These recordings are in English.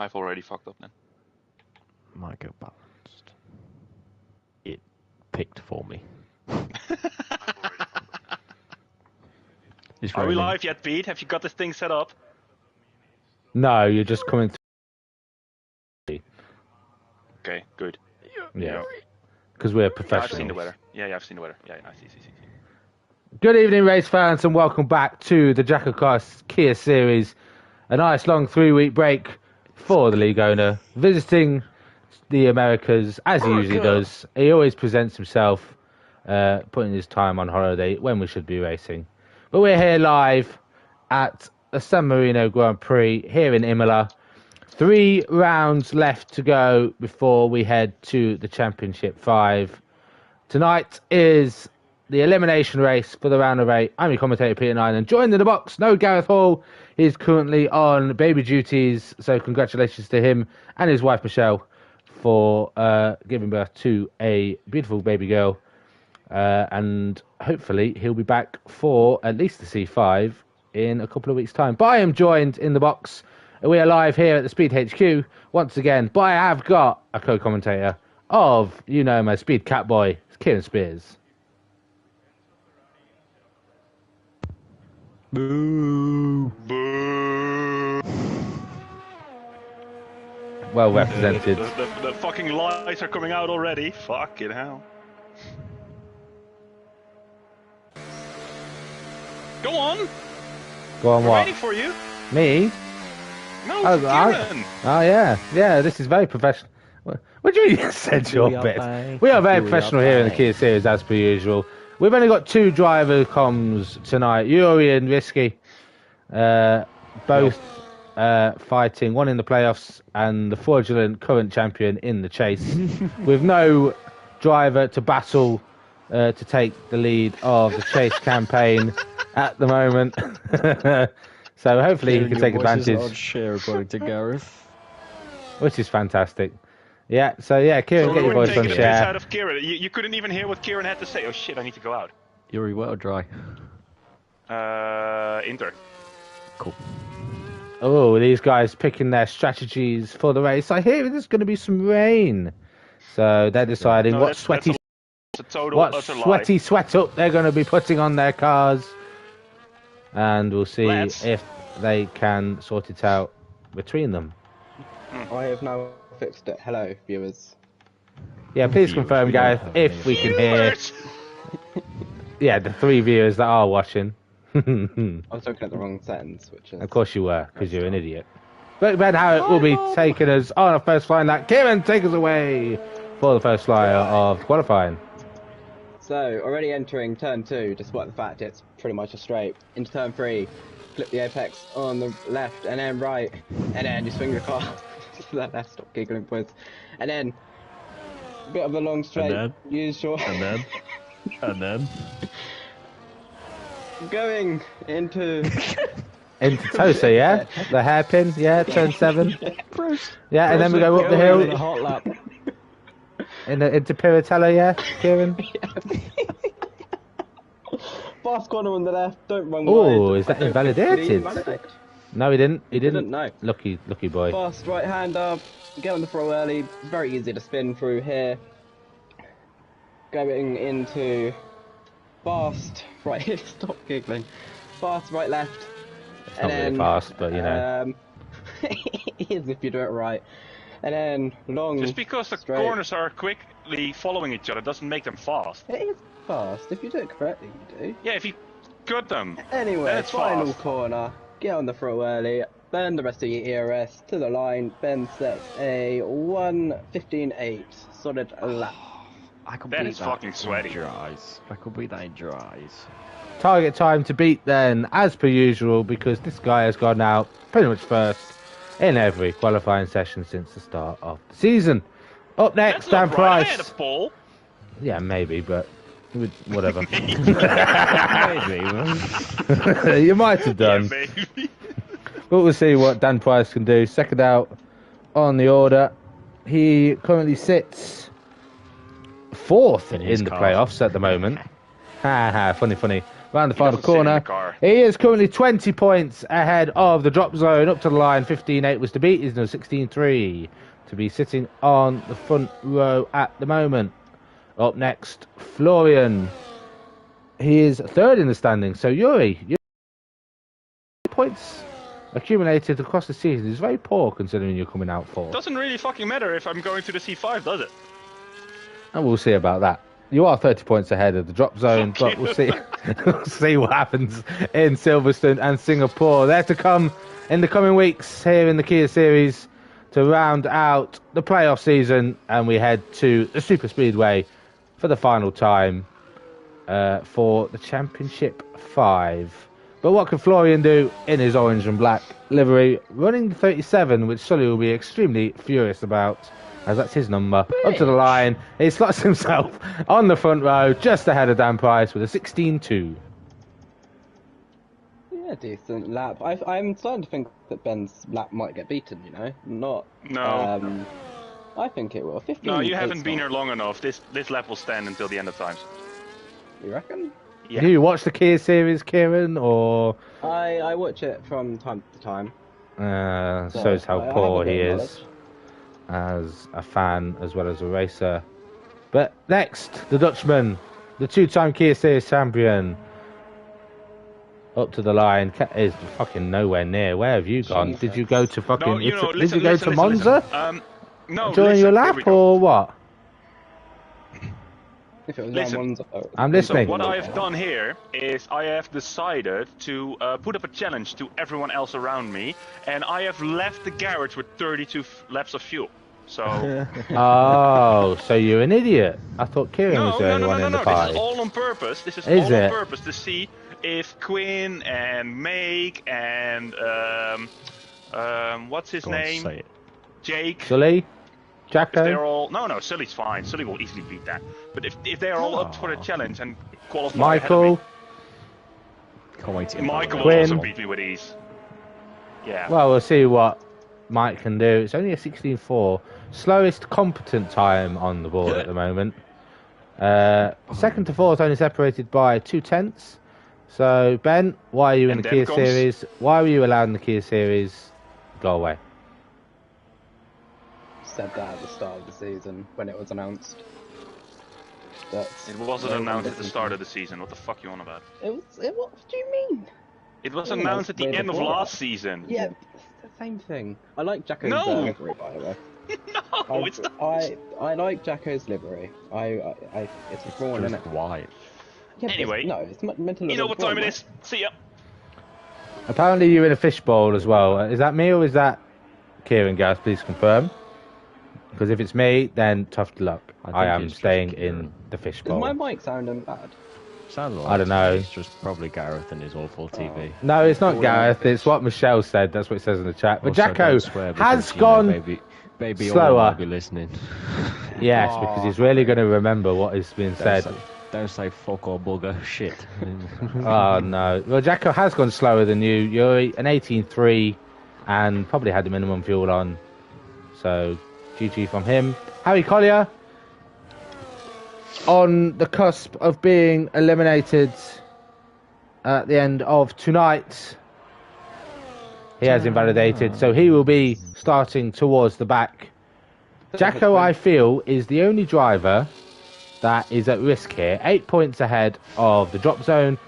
I've already fucked up then. Might go balanced. It picked for me. Are we live yet, Pete? Have you got this thing set up? No, you're just coming through. Okay, good. Yeah. Because we're Yeah, professionals. I've seen the weather. Yeah, I've seen the weather. Yeah, I see. Good evening, race fans, and welcome back to the Jackocar Kia Series. A nice long 3-week break for the league owner, visiting the Americas as he usually does. He always presents himself, putting his time on holiday when we should be racing. But we're here live at the San Marino Grand Prix here in Imola. 3 rounds left to go before we head to the Championship 5. Tonight is the elimination race for the round of 8. I'm your commentator, Peter Nyland. Joined in the box, no Gareth Hall. He's currently on baby duties, so congratulations to him and his wife, Michelle, for giving birth to a beautiful baby girl. And hopefully he'll be back for at least the C5 in a couple of weeks' time. But I am joined in the box. We are live here at the Speed HQ once again. But I have got a co-commentator of, you know, my Speed Cat Boy, Kieran Spears. Boo! Boo! Well represented. The fucking lights are coming out already. Fucking hell. Go on! Go on, We're what? waiting for you. Me? No, Oh, Kieran. Oh, yeah. Yeah, this is very professional. What do you said your bit? We are very professional here in the Kia Series, as per usual. We've only got 2 driver comms tonight, Yuri and Risky. Both fighting, one in the playoffs and the fraudulent current champion in the chase. With no driver to battle to take the lead of the chase campaign at the moment. So hopefully he can take advantage. Share according to Gareth. Which is fantastic. Yeah, so yeah, Kieran, get your voice on Taking the piss share. out of Kieran. You couldn't even hear what Kieran had to say. Oh shit, I need to go out. Yuri, wet or dry? Inter. Cool. Oh, these guys picking their strategies for the race. I hear there's going to be some rain. So they're deciding what sweaty sweat up they're going to be putting on their cars. And we'll see if they can sort it out between them. I have now fixed it. Hello, viewers. Yeah, please confirm, guys, if we can hear. Yeah, the 3 viewers that are watching. I was looking at the wrong sentence, which is... Of course you were, because you're an idiot. But Ben Howard will be taking us on our first flying lap. Kieran, take us away for the first flyer of qualifying. So, already entering turn 2, despite the fact it's pretty much a straight. Into turn 3, flip the apex on the left, and then right, and then you swing the car to that left. Stop giggling, boys. And then, bit of a long straight. Use your... And then... Going into... Into Tosa, yeah? The hairpin, yeah, turn 7. Yeah, and then we go up the hill. The hot lap. Into Piratella, yeah, Kieran? Fast corner on the left, don't run Oh, wide. is that invalidated? No, he didn't. He didn't. No. Lucky boy. Fast right hand up, get on the throw early, very easy to spin through here. Going into fast right, stop giggling. Fast right left. It's not really fast, but you know. It is if you do it right. And then long. Just because the corners are quickly following each other doesn't make them fast. It is fast. If you do it correctly, you do. Yeah, if you cut them. Anyway, final fast. corner. Get on the throw early. Burn the rest of your ERS to the line. Ben sets a 1:15.8 solid lap. I could That beat is fucking sweaty. in your eyes. I could beat that in your eyes. Target time to beat then, as per usual, because this guy has gone out pretty much first in every qualifying session since the start of the season. Up next, That's Dan not right. I Price. had a pole. Yeah, maybe, but whatever. Maybe. You might have done. Yeah, maybe. But we'll see what Dan Price can do. Second out on the order. He currently sits 4th in the playoffs at the moment. Ha ha, funny. round the He final doesn't sit in corner. the car. He is currently 20 points ahead of the drop zone. Up to the line, 15.8 was to beat. He's now 16.3 to be sitting on the front row at the moment. Up next, Florian. He is third in the standings. So Yuri, points accumulated across the season is very poor considering you're coming out fourth. Doesn't really fucking matter if I'm going to the C5, does it? And we'll see about that. You are 30 points ahead of the drop zone, Fuck but we'll you. see. We'll see what happens in Silverstone and Singapore. They're to come in the coming weeks here in the Kia Series to round out the playoff season, and we head to the Super Speedway for the final time for the Championship 5. But what can Florian do in his orange and black livery, running 37, which Sully will be extremely furious about, as that's his number. Up to the line, he slots himself on the front row, just ahead of Dan Price with a 16.2. Yeah, decent lap. I'm starting to think that Ben's lap might get beaten, you know? Not... No. I think it will. 15. No, you haven't it's been not. here long enough. This lap will stand until the end of times. You reckon? Yeah. Do you watch the Kia Series, Kieran, or... I watch it from time to time. shows how I have poor a bit he of is as a fan as well as a racer. But next, the Dutchman, the two-time Kia Series champion, up to the line, is fucking nowhere near. Where have you gone? Jesus. Did you go to fucking... No, you know, did you go to Monza? No, During listen, your here lap, we go. or what? If it was Listen, on Monza, I'm So listening. what I have done here is I have decided to put up a challenge to everyone else around me, and I have left the garage with 32 laps of fuel. So Oh, so you're an idiot. I thought Kieran was the only one in the This party. is all on purpose. This is Is all it? on purpose to see if Quinn and Make and what's his Go on, name? say it. Jake. Sully? If they're Jacko? all no, Sully's fine. Sully will easily beat that. But if they're all up for the challenge and qualify, Michael? Can't wait to get Michael will Quinn. also beat me with ease. Yeah. Well, we'll see what Mike can do. It's only a 16.4. Slowest competent time on the board at the moment. Second to fourth only separated by 2/10. So, Ben, why are you in And the then Kia comes- Series? Why were you allowed in the Kia Series? Go away. said that at the start of the season when it was announced. That's It wasn't no one announced at the listened start to of the season. What the fuck you on about? It was. What do you mean? It was Yeah, announced at the way end of before last that. season. Yeah, it's the same thing. I like Jacko's No. livery, by the way. No, it's not. I like Jacko's livery. It's a prawn, isn't it? Just white. Yeah, but Anyway, no, it's meant to look You know like what a prawn, time it right? is. See ya. Apparently you're in a fishbowl as well. Is that me or is that Kieran, guys? Please confirm. Because if it's me, then tough luck. I I think am it's just staying in Kieran. the Does fishbowl. my mic sounding bad? Sounds like I don't know. It's just probably Gareth and his awful TV. No, it's not Falling Gareth. fish. It's what Michelle said. That's what it says in the chat. But Also, Jacko don't swear has because, you know, gone baby slower. Owen will be listening. Yes, because he's really going to remember what is being said. Don't say fuck or bugger. Shit. Oh no. Well, Jacko has gone slower than you. You're an 18.3 and probably had the minimum fuel on. So, GG from him. Harry Collier on the cusp of being eliminated at the end of tonight. He has invalidated, so he will be starting towards the back. Jacko, I feel, is the only driver that is at risk here. 8 points ahead of the drop zone.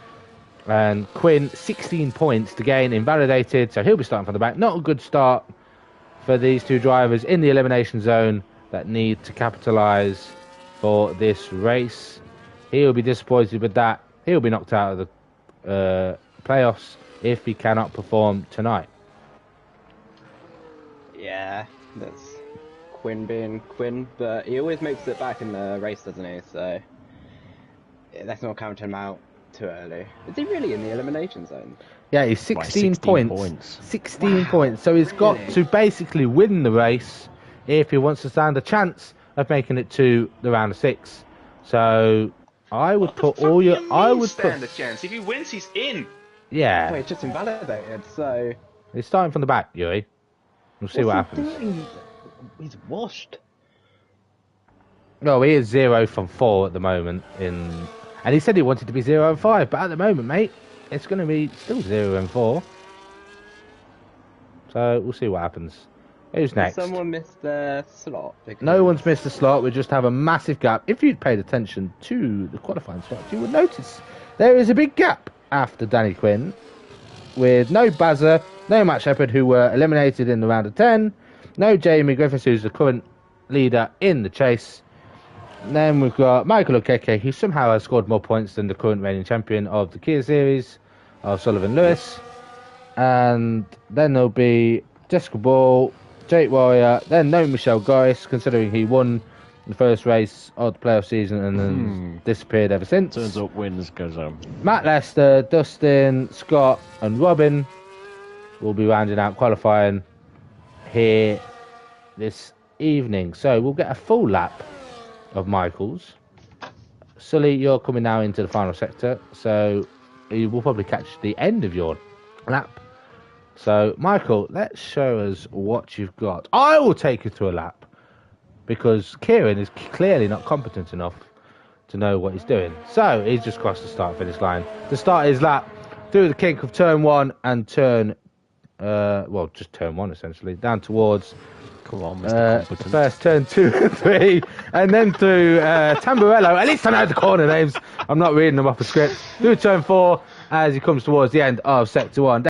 And Quinn, 16 points to gain, invalidated. So he'll be starting from the back. Not a good start for these two drivers in the elimination zone that need to capitalise for this race. He'll be disappointed with that. He'll be knocked out of the playoffs if he cannot perform tonight. Yeah, that's Quinn being Quinn, but he always makes it back in the race, doesn't he? So yeah, let's not count him out too early. Is he really in the elimination zone? Yeah, he's 16 points. points. 16 points. So he's got to basically win the race if he wants to stand a chance of making it to the round of 6. So I would put all your... I would stand put... a chance. If he wins, he's in. Oh, Yeah. he's just invalidated, so... He's starting from the back, Yuri. We'll see what What's he happens. doing? He's washed. No, he is 0 from 4 at the moment in And he said he wanted to be 0 and 5, but at the moment, mate, it's going to be still 0 and 4. So we'll see what happens. Who's next? Did someone missed their slot? Because... No one's missed a slot. We just have a massive gap. If you'd paid attention to the qualifying slots, you would notice there is a big gap after Danny Quinn, with no Bazza, no Matt Shepherd, who were eliminated in the round of 10, no Jamie Griffiths, who's the current leader in the chase. And then we've got Michael Okeke, who somehow has scored more points than the current reigning champion of the Kia Series, of Sullivan Lewis. And then there'll be Jessica Ball, Jake Warrior, then no Michelle Goris, considering he won the first race of the playoff season and then disappeared ever since. Turns up, wins, goes home. Matt Lester, Dustin, Scott, and Robin will be rounding out qualifying here this evening. So we'll get a full lap of Michael's. Sully, you're coming now into the final sector, so you will probably catch the end of your lap. So, Michael, let's show us what you've got. I will take you through a lap, because Kieran is clearly not competent enough to know what he's doing. So, he's just crossed the start-finish line. To start his lap, through the kink of turn 1 and turn... just turn 1, essentially, down towards... Come on, Mr. Competent. First turn 2 and 3, and then through Tamburello. At least I know the corner names. I'm not reading them off the script. Through turn 4, as he comes towards the end of sector 1.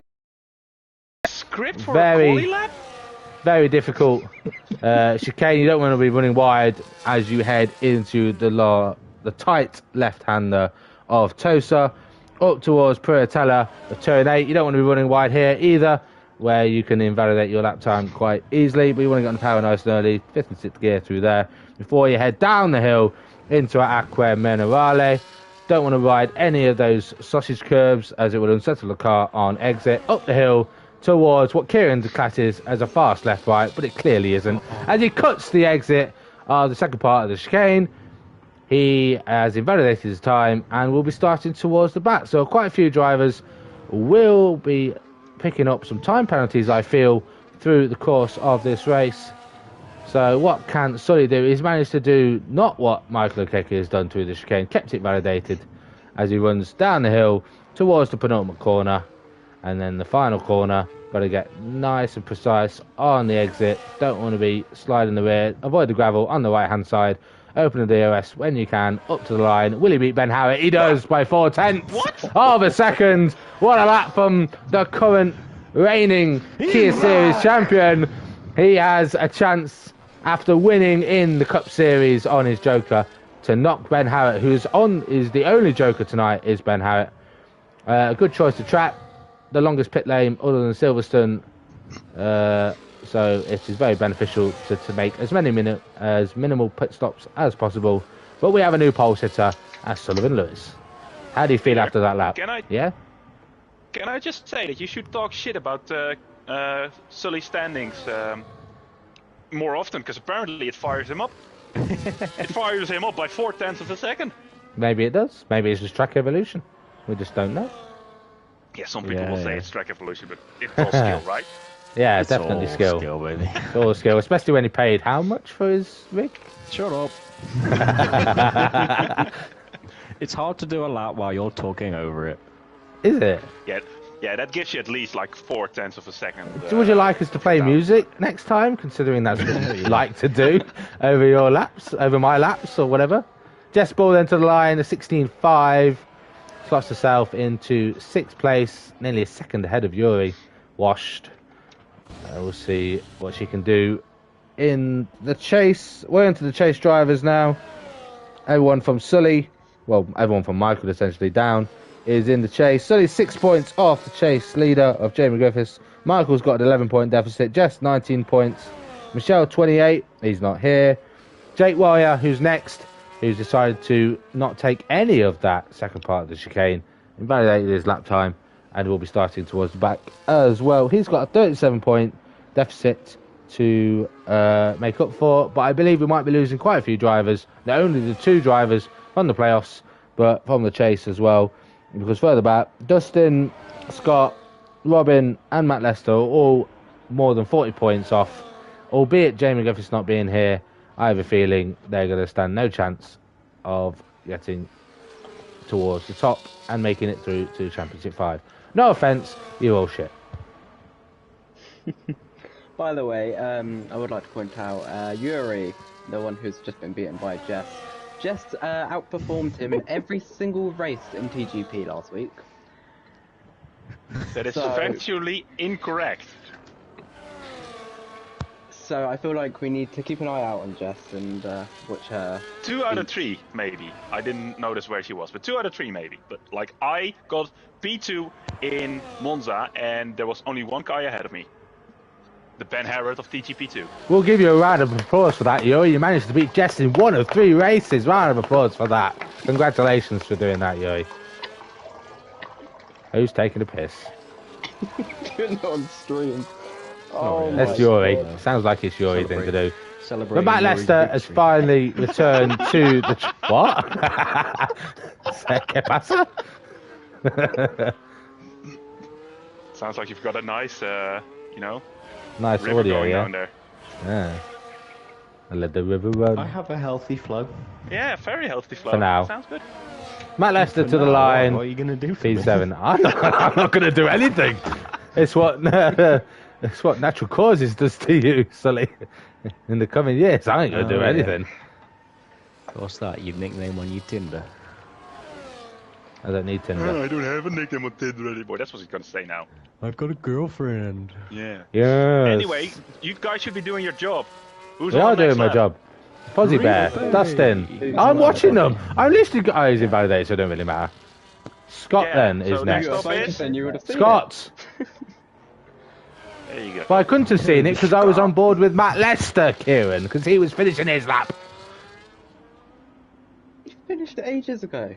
Script for a quali lap? Very difficult chicane. You don't want to be running wide as you head into the tight left-hander of Tosa. Up towards Puritella of turn 8. You don't want to be running wide here either, where you can invalidate your lap time quite easily. But you want to get on the power nice and early, 5th and 6th gear through there, before you head down the hill into Acque Minerale. Don't want to ride any of those sausage curves, as it would unsettle the car on exit. Up the hill towards what Kieran classes as a fast left-right, but it clearly isn't. As he cuts the exit of the second part of the chicane, he has invalidated his time and will be starting towards the back. So quite a few drivers will be picking up some time penalties, I feel, through the course of this race. So what can Sully do? He's managed to do not what Michael Okeke has done through the chicane, kept it validated as he runs down the hill towards the penultimate corner. And then the final corner, got to get nice and precise on the exit. Don't want to be sliding the rear. Avoid the gravel on the right-hand side. Open the DRS when you can. Up to the line. Will he beat Ben Howard? He does by 4/10 of a second. What a lap from the current reigning Kia Series champion. He has a chance, after winning in the Cup Series on his Joker, to knock Ben Howard, who's is the only Joker tonight, is Ben Howard. A good choice to track. The longest pit lane other than Silverstone, so it is very beneficial to make as minimal pit stops as possible. But we have a new pole sitter as Sullivan Lewis. How do you feel after that lap? Can I just say that you should talk shit about Sully's standings more often, because apparently it fires him up. It fires him up by 4/10 of a second. Maybe it does. Maybe it's just track evolution. We just don't know. Yeah, some people will say it's track evolution, but it's all skill, right? Yeah, it's definitely skill. Baby. It's all skill, especially when he paid how much for his rig? Shut up. It's hard to do a lap while you're talking over it. Is it? Yeah, that gives you at least like 4/10 of a second. Would you like us to play music next time, considering that's what you like to do over your laps, over my laps or whatever? Jess Ball then to the line, a 16.5. Slots herself into 6th place, nearly a second ahead of Yuri. Washed. We'll see what she can do in the chase. We're into the chase drivers now. Everyone from Sully, well, everyone from Michael essentially down, is in the chase. Sully's 6 points off the chase leader of Jamie Griffiths. Michael's got an 11-point deficit. Jess 19 points. Michelle 28. He's not here. Jake Warrior, who's next, who's decided to not take any of that second part of the chicane, invalidated his lap time, and will be starting towards the back as well. He's got a 37-point deficit to make up for, but I believe we might be losing quite a few drivers, not only the 2 drivers from the playoffs, but from the chase as well, because further back, Dustin, Scott, Robin, and Matt Lester are all more than 40 points off, albeit Jamie Griffiths not being here. I have a feeling they're going to stand no chance of getting towards the top and making it through to Championship 5. No offence, you're all shit. By the way, I would like to point out Yuri, the one who's just been beaten by Jess. Jess outperformed him in every single race in TGP last week. That is So- factually incorrect. So I feel like we need to keep an eye out on Jess and watch her. 2 out of 3, maybe. I didn't notice where she was, but 2 out of 3 maybe. But like I got P2 in Monza, and there was only one guy ahead of me. The Ben Harrod of TGP2. We'll give you a round of applause for that, Yuri. You managed to beat Jess in 1 of 3 races. Round of applause for that. Congratulations for doing that, Yuri. Who's taking a piss? Doing it on stream. Oh my That's Yuri. God. Sounds like it's Yuri thing to do. But Celebrating Matt Yuri's Lester has victory. finally returned to the... What? ¿Qué pasa? Sounds like you've got a nice, Nice river audio, going yeah? down there. Yeah. I let the river run. I have a healthy flow. Yeah, very healthy flow. For now. Sounds good. Matt Lester For to the now, line. What are you going to do for me? P7. I'm not going to do anything. It's what it's what natural causes does to you, Sully. In the coming years, I ain't going to do Oh, yeah. anything. What's that? Your nickname on your Tinder? I don't need Tinder. I don't have a nickname on Tinder anymore. That's what he's gonna say now. I've got a girlfriend. Yeah. Yes. Anyway, you guys should be doing your job. Who's They on are the next doing my lap? job. Fozzie Bear, Really? Dustin. I'm watching them. I'm listening. Oh, he's invalidated, so it don't really matter. Scott Yeah, then so is next next. up is- Then you would have seen Scott. There you go. But I couldn't have seen it because I was on board with Matt Lester, Kieran, because he was finishing his lap. it. You finished it ages ago.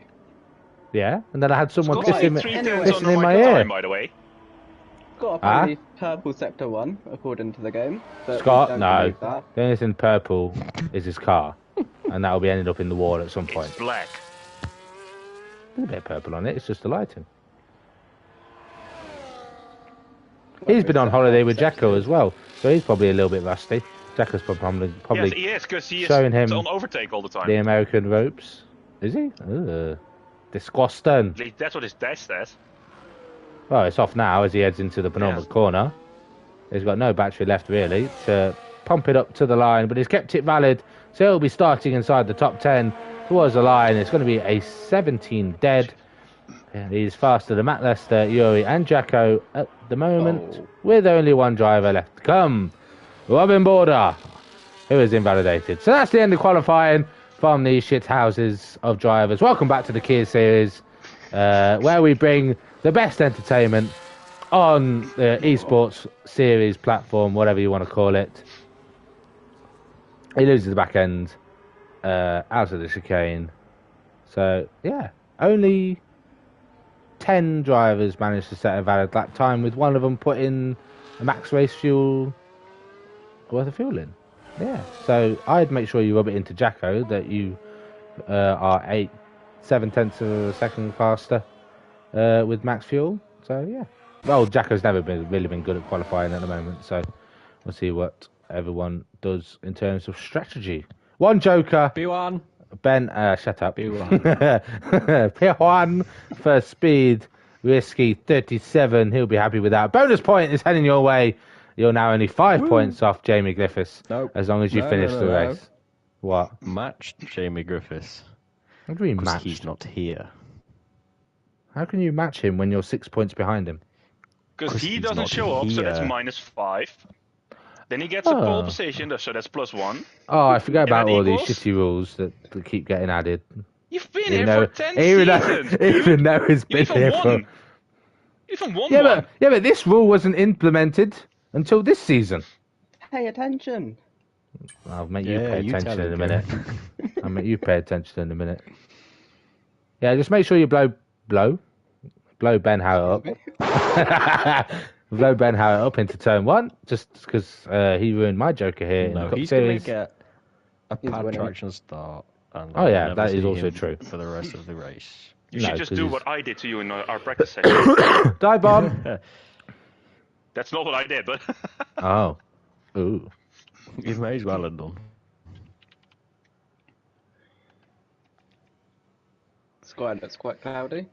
Yeah, and then I had someone Scott's pissing, like 3 Anyway. tenths pissing under in my my ear. time, by the way. Got up Ah? on the purple sector 1, according to the game. But we Scott, don't no. believe that. The only thing purple is his car, and that'll be ended up in the wall at some point. It's black. There's a bit of purple on it. It's just the lighting. He's been on holiday with Jacko as well, so he's probably a little bit rusty. Jacko's probably Yes, he is, because he is showing him on overtake all the time. the American ropes. Is he? Ugh. Disgusting. At least that's what his dash says. Well, it's off now as he heads into the penultimate Yes. corner. He's got no battery left really to pump it up to the line, but he's kept it valid, so he'll be starting inside the top 10 towards the line. It's going to be a 17 dead. And he's faster than Matt Lester, Yuri, and Jacko at the moment, with only one driver left to come. Robin Border, who is invalidated. So that's the end of qualifying from the shit houses of drivers. Welcome back to the Kia Series, where we bring the best entertainment on the esports series platform, whatever you want to call it. He loses the back end out of the chicane. So, yeah, only 10 drivers managed to set a valid lap time, with one of them putting a max race fuel worth of fuel in. Yeah, so I'd make sure you rub it into Jacko that you are 7/10 of a second faster with max fuel. So yeah, well, Jacko's never really been good at qualifying at the moment, so we'll see what everyone does in terms of strategy. One joker, B1. Ben, shut up. B1. P1 for speed, risky 37. He'll be happy with that. Bonus point is heading your way. You're now only 5 points off Jamie Griffiths. Nope. As long as you No, finish no, the no, no. race. What? Matched Jamie Griffiths. How do we Because match? he's not here. How can you match him when you're 6 points behind him? Because 'Cause he he's doesn't not show up, so that's here. -5. Then he gets a Oh. pole position, so that's +1. Oh, I forgot about that all these equals? shitty rules that keep getting added. You've been Even here though, for 10 even seasons, though, dude. even though it's You been even here won. for... You even won Yeah, one. but this rule wasn't implemented until this season. Pay attention. I'll make you Yeah, pay you attention tell in a him, minute. Kieran. I'll make you pay attention in a minute. Yeah, just make sure you blow Ben Howard up. Blow Ben Howard up into turn 1, just because he ruined my joker here in the No, Cup he's going Series. to get a He's pad winning. traction start. And Oh, I'll yeah, never that is see also him true. For the rest of the race. You No, should just 'cause do he's- what I did to you in our practice session. Die bomb! That's not what I did, but... Oh. Ooh. You may as well have done. sky looks quite cloudy.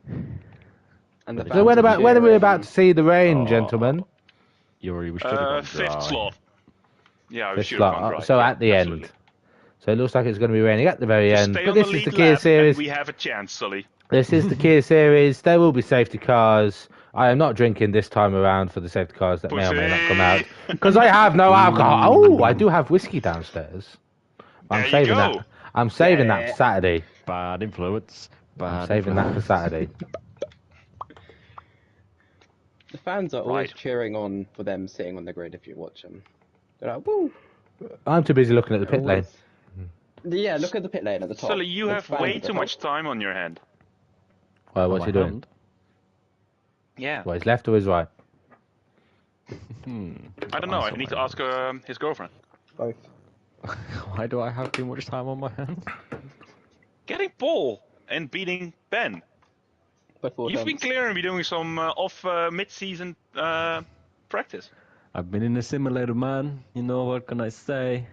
And the So fans when are we about to cheering. see the rain, gentlemen? Yuri, we should have gone Fifth dry. slot. Yeah, we Fifth should have slot. gone dry. So Yeah, at the absolutely. end. So it looks like it's going to be raining at the very Just end. stay But on the this is lead the Kia lap, Series. and we have a chance, Sully. This is the Kia Series. There will be safety cars. I am not drinking this time around for the safety cars that may or may not come out. Because I have no alcohol. Oh, I do have whiskey downstairs. I'm There you saving go. that. I'm saving that Yeah. for Saturday. Bad influence. I'm saving that for Saturday. The fans are always Right. cheering on for them sitting on the grid if you watch them. They're like, woo! I'm too busy looking at the pit lane. Always. Yeah, look at the pit lane at the top. Sully, you There's have fans way at the too top. much time on your hand. Well, what's My he doing? hand. Yeah. Well, his left or his right? I don't know. I need to ask his girlfriend. Both. Why do I have too much time on my hands? Getting pole and beating Ben. Before You've been dance. clearing me doing some off mid-season practice. I've been in a simulator, man. You know, what can I say?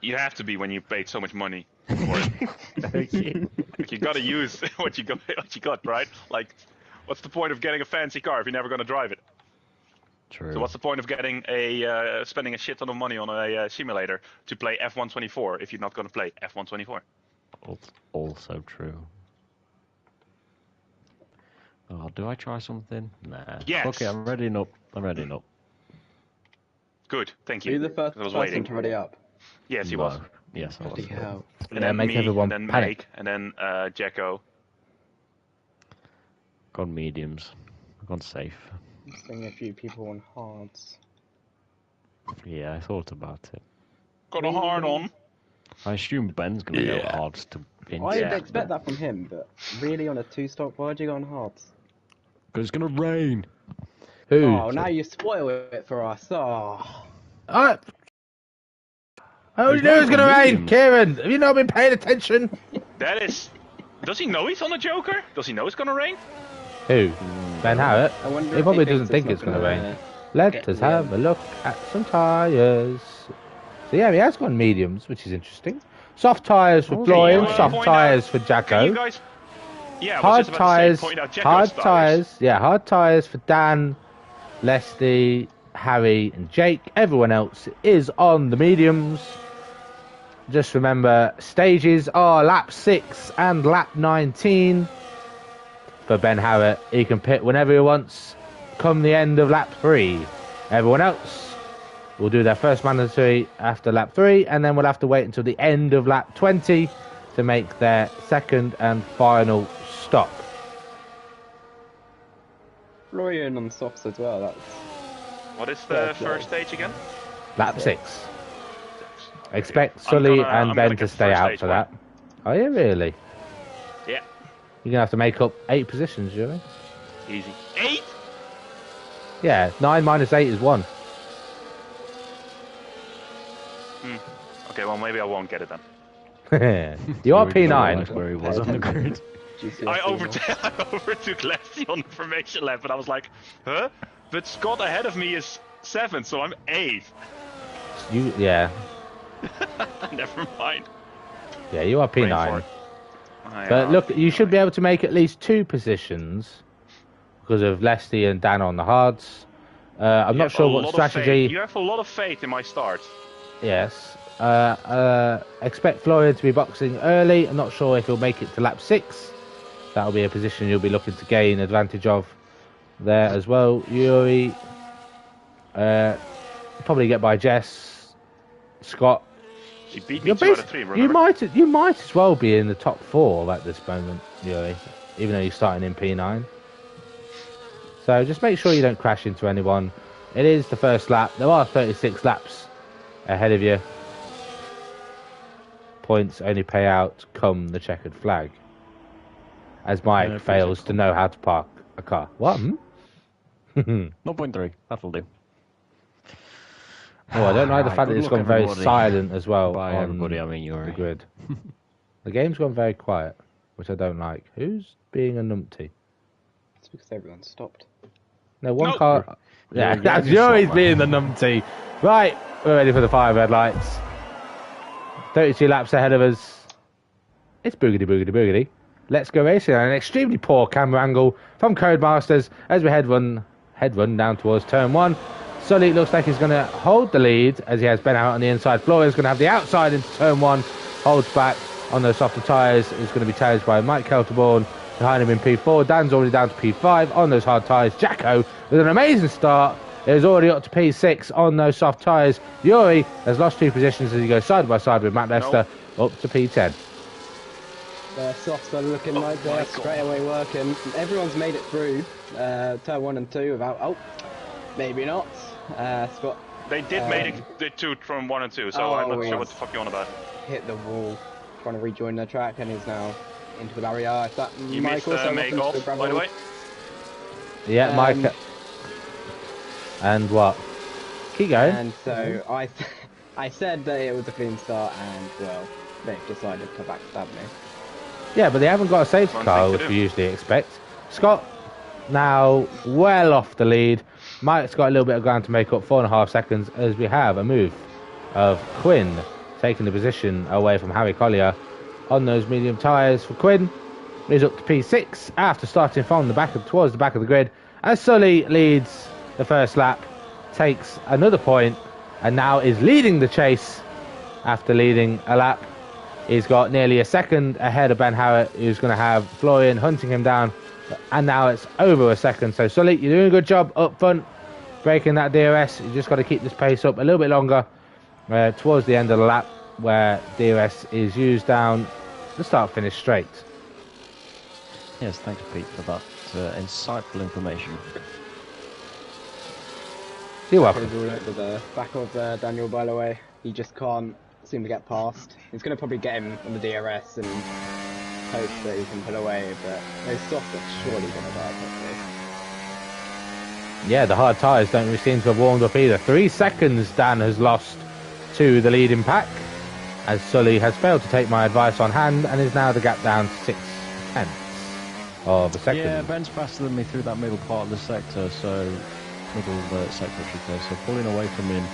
You have to be when you paid so much money for it. Okay. Like, you gotta use what you got, right? Like, what's the point of getting a fancy car if you're never gonna drive it? True. So what's the point of getting spending a shit ton of money on a simulator to play F124 if you're not gonna play F124? Also true. Oh, do I try something? Nah. Yes. Okay, I'm ready up. Good, thank Are you you. the first I was person waiting. to ready up? Yes, he No. was. Yes, I was. Bloody hell. And Yeah, then makes me, everyone and then panic. Mike, and then Jacko. Gone mediums. Gone safe. Seeing a few people on hards. Yeah, I thought about it. Got a hard on. I assume Ben's gonna go hard to I insect. expect that from him, but really on a two-stop, why'd you go on hards? Because it's gonna rain. Who? Oh, now you spoil it for us. Oh. I only He's knew it was not going to on rain. mediums. Kieran, have you not been paying attention? That is. Does he know he's on a Joker? Does he know it's gonna rain? Who? Ben Howard? I wonder He if probably thinks doesn't think it's not going to rain. gonna- Let get us the have end. a look at some tyres. So yeah, he has gone mediums, which is interesting. Soft tyres for Oh, Florian, yeah. soft Point tyres out- for Can you Jacko. guys? Yeah, I was Hard just about tyres, to say, point out Jacko's hard tires. tyres, yeah, hard tyres for Dan, Leslie, Harry, and Jake. Everyone else is on the mediums. Just remember, stages are lap 6 and lap 19 for Ben Howard. He can pit whenever he wants, come the end of lap 3. Everyone else will do their first mandatory after lap 3, and then we'll have to wait until the end of lap 20 to make their second and final stop. Florian on softs as well. That's What is the Fair first play. stage again? Lap 6. Expect I'm Sully gonna- I'm and gonna Ben to get stay first out stage for win. that. Are you really? Yeah, You're going to have to make up 8 positions, Yuri. easy. 8? Yeah, 9 minus 8 is 1. Okay, well maybe I won't get it then. You are Yuri P9. realised where he was on the grid. GCSE I one. overtook Leslie on the formation lap, and I was like, huh? But Scott ahead of me is 7, so I'm 8. Yeah, Never mind. yeah, you are Rain P9. for it. But look, you should be able to make at least 2 positions because of Leslie and Dan on the hards. I'm not sure what strategy. You have a lot of faith in my start. Yes. Expect Florian to be boxing early. I'm not sure if he'll make it to lap 6. That'll be a position you'll be looking to gain advantage of there as well. Yuri, probably get by Jess, Scott. She beat me You're 2 out of 3, remember? you might as well be in the top 4 at this moment, Yuri, even though you're starting in P9. So just make sure you don't crash into anyone. It is the first lap. There are 36 laps ahead of you. Points only pay out come the checkered flag. As Mike fails to know how to park a car. What? 0.3. That'll do. Oh, I don't like the Right, fact that good it's luck, gone very everybody. silent as well Bye, on everybody. I mean, the Yuri. grid. The game's gone very quiet, which I don't like. Who's being a numpty? It's because everyone stopped. No, one No. car. Yeah, You're that's just Yuri's not, being the numpty. Right, we're ready for the 5 red lights. 32 laps ahead of us. It's boogity boogity boogity. Let's Go Racing. An extremely poor camera angle from Codemasters as we head run down towards turn 1. Sully looks like he's going to hold the lead as he has Ben out on the inside. Florian's going to have the outside into turn 1. Holds back on those softer tyres. Is going to be challenged by Mike Kelterborn. Behind him in P4. Dan's already down to P5 on those hard tyres. Jacko with an amazing start. It was already up to P6 on those soft tyres. Yuri has lost 2 positions as he goes side by side with Matt Lester up to P10. The softs are looking like they're straight away working. Everyone's made it through turn 1 and 2 without... Oh, maybe not. Scott. They did make it to turn 1 and 2, so I'm not sure what the fuck you're on about. Hit the wall, trying to rejoin the track, and is now into the barrier. Is that You Mike missed also make welcome to off, the by the way. Yeah, Mike. And what? Keep going. And so I said that it was a clean start, and well, they've decided to backstab me. Yeah, but they haven't got a safety car, which we usually expect. Scott now well off the lead. Mike's got a little bit of ground to make up, 4.5 seconds, as we have a move of Quinn taking the position away from Harry Collier on those medium tyres. For Quinn, he's up to P6 after starting from the back towards the back of the grid. As Sully leads the first lap, takes another point, and now is leading the chase after leading a lap. He's got nearly a second ahead of Ben Harrett, who's going to have Florian hunting him down. And now it's over a second. So, Sully, you're doing a good job up front, breaking that DRS. You just got to keep this pace up a little bit longer towards the end of the lap, where DRS is used down the start-finish straight. Yes, thanks, Pete, for that insightful information. You're welcome. All over the back of Daniel, by the way. He just can't seem to get past. It's going to probably get him on the DRS and hope that he can pull away, but those softs are surely going to die quickly. Yeah, the hard tyres don't seem to have warmed up either. 3 seconds Dan has lost to the leading pack, as Sully has failed to take my advice on hand and is now the gap down to 6 tenths of a second. Yeah, Ben's faster than me through that middle part of the sector, so middle sector, I should say. So pulling away from him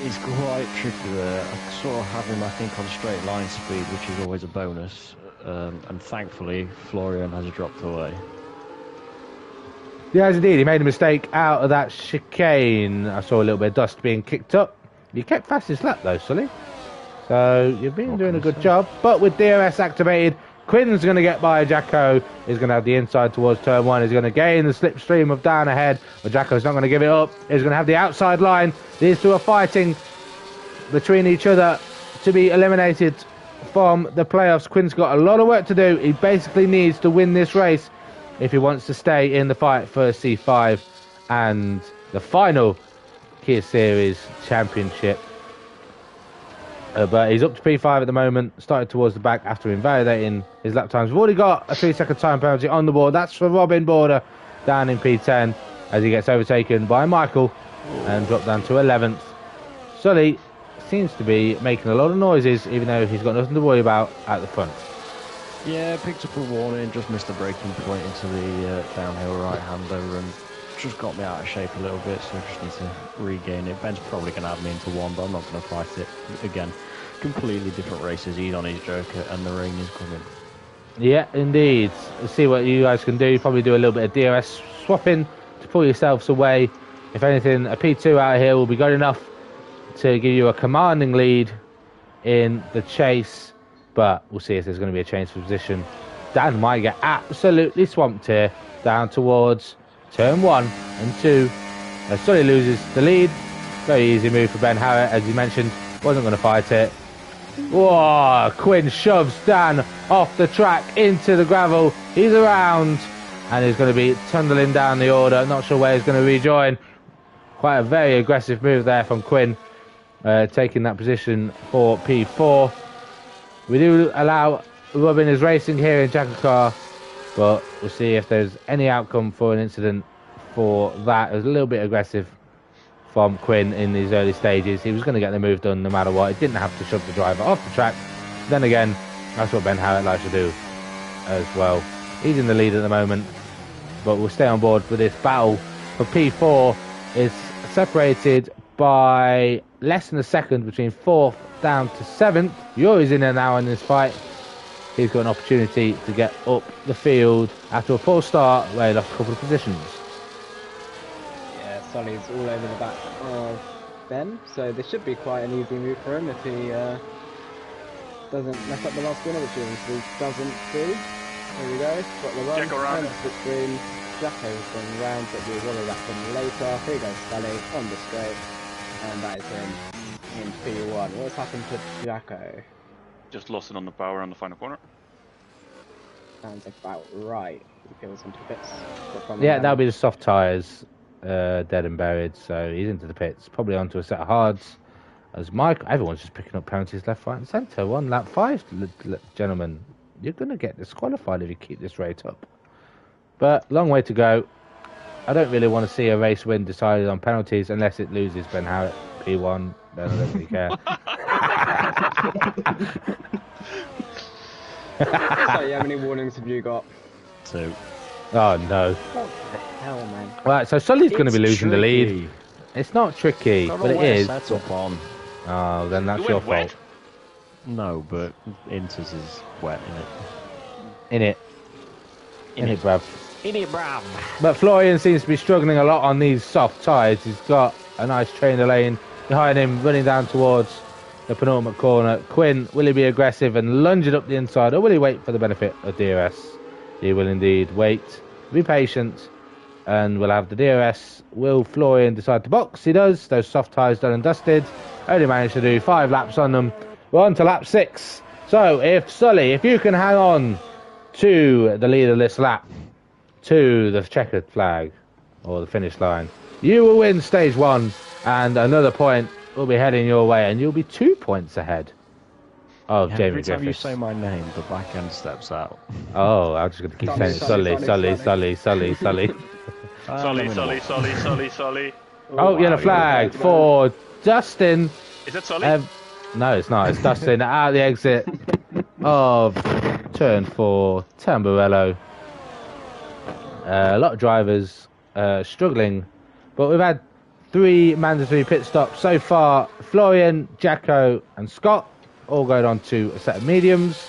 is quite tricky there. I sort of have him, I think, on straight line speed, which is always a bonus. And thankfully, Florian has dropped away. Yes, indeed. He made a mistake out of that chicane. I saw a little bit of dust being kicked up. You kept fastest lap, though, Sully. So you've been doing a good job. But with DRS activated, Quinn's going to get by Jacko. He's going to have the inside towards turn 1. He's going to gain the slipstream of down ahead. But Jacko's not going to give it up. He's going to have the outside line. These two are fighting between each other to be eliminated from the playoffs. Quinn's got a lot of work to do. He basically needs to win this race if he wants to stay in the fight for C5 and the final Kia Series Championship. But he's up to P5 at the moment, started towards the back after invalidating his lap times. We've already got a 3-second time penalty on the board. That's for Robin Border down in P10 as he gets overtaken by Michael and dropped down to 11th. Sully seems to be making a lot of noises, even though he's got nothing to worry about at the front. Yeah, picked up a warning, just missed the braking point into the downhill right-hander and just got me out of shape a little bit, so I just need to regain it. Ben's probably going to have me into 1, but I'm not going to fight it. Again, completely different races. He's on his Joker and the rain is coming. Yeah, indeed. Let's see what you guys can do. Probably do a little bit of DRS swapping to pull yourselves away. If anything, a P2 out here will be good enough to give you a commanding lead in the chase, but we'll see if there's going to be a change of position. Dan might get absolutely swamped here down towards turn 1 and 2 as Sully loses the lead. Very easy move for Ben Harrett, as he mentioned, wasn't going to fight it. Whoa, Quinn shoves Dan off the track into the gravel. He's around and he's going to be tunnelling down the order. Not sure where he's going to rejoin. Quite a very aggressive move there from Quinn, taking that position for P4. We do allow Robin is racing here in Jackocar, but we'll see if there's any outcome for an incident for that. It was a little bit aggressive from Quinn in these early stages. He was going to get the move done no matter what. He didn't have to shove the driver off the track. Then again, that's what Ben Harrett likes to do as well. He's in the lead at the moment, but we'll stay on board for this battle. For P4 is separated by less than a second between 4th down to 7th. Yuri's in there now in this fight. he's got an opportunity to get up the field after a poor start where he lost a couple of positions. Yeah, Sully's all over the back of Ben, so this should be quite an easy move for him if he doesn't mess up the last corner, which he doesn't do. Here we go, got the run, Jacko round. and the screen. Jacko's going round, but we'll volley that from later. Here goes Sully on the straight, and that is him in P1. What's happened to Jacko? Just lost it on the power on the final corner. Sounds about right. He goes into the pits. Yeah, that'll be the soft tyres, dead and buried. So he's into the pits, probably onto a set of hards. As Mike, everyone's just picking up penalties left, right, and centre. On lap 5, gentlemen, you're going to get disqualified if you keep this rate up. But long way to go. I don't really want to see a race win decided on penalties unless it loses Ben Howard P1. Then I don't really care. So, how many warnings have you got? 2. Oh no. What the hell, man? Right, so Sully's going to be It's losing the lead. tricky. It's not tricky, Got but a it wet is. setup on. Oh, then that's You your went wet? fault. No, but Inters is wet In it, bruv. in it, bruv. But Florian seems to be struggling a lot on these soft tyres. He's got a nice trainer lane behind him, running down towards the penultimate corner. Quinn, will he be aggressive and lunge it up the inside, or will he wait for the benefit of DRS? He will indeed wait. Be patient, and we'll have the DRS. Will Florian decide to box? He does. Those soft tyres done and dusted. Only managed to do 5 laps on them. We're on to lap 6. So if Sully, if you can hang on to the lead of this lap, to the checkered flag, or the finish line, you will win stage 1, and another point will be heading your way, and you'll be 2 points ahead of Jamie Every time you Griffiths. say my name, the back end steps out. Oh, I'm just going to keep Sully, saying Sully. Sully. Oh, yellow wow, flag yeah. for Dustin. Is that Sully? No, it's not. It's Dustin at the exit of turn 4, Tamburello. A lot of drivers struggling, but we've had 3 mandatory pit stops so far. Florian, Jacko, and Scott all going on to a set of mediums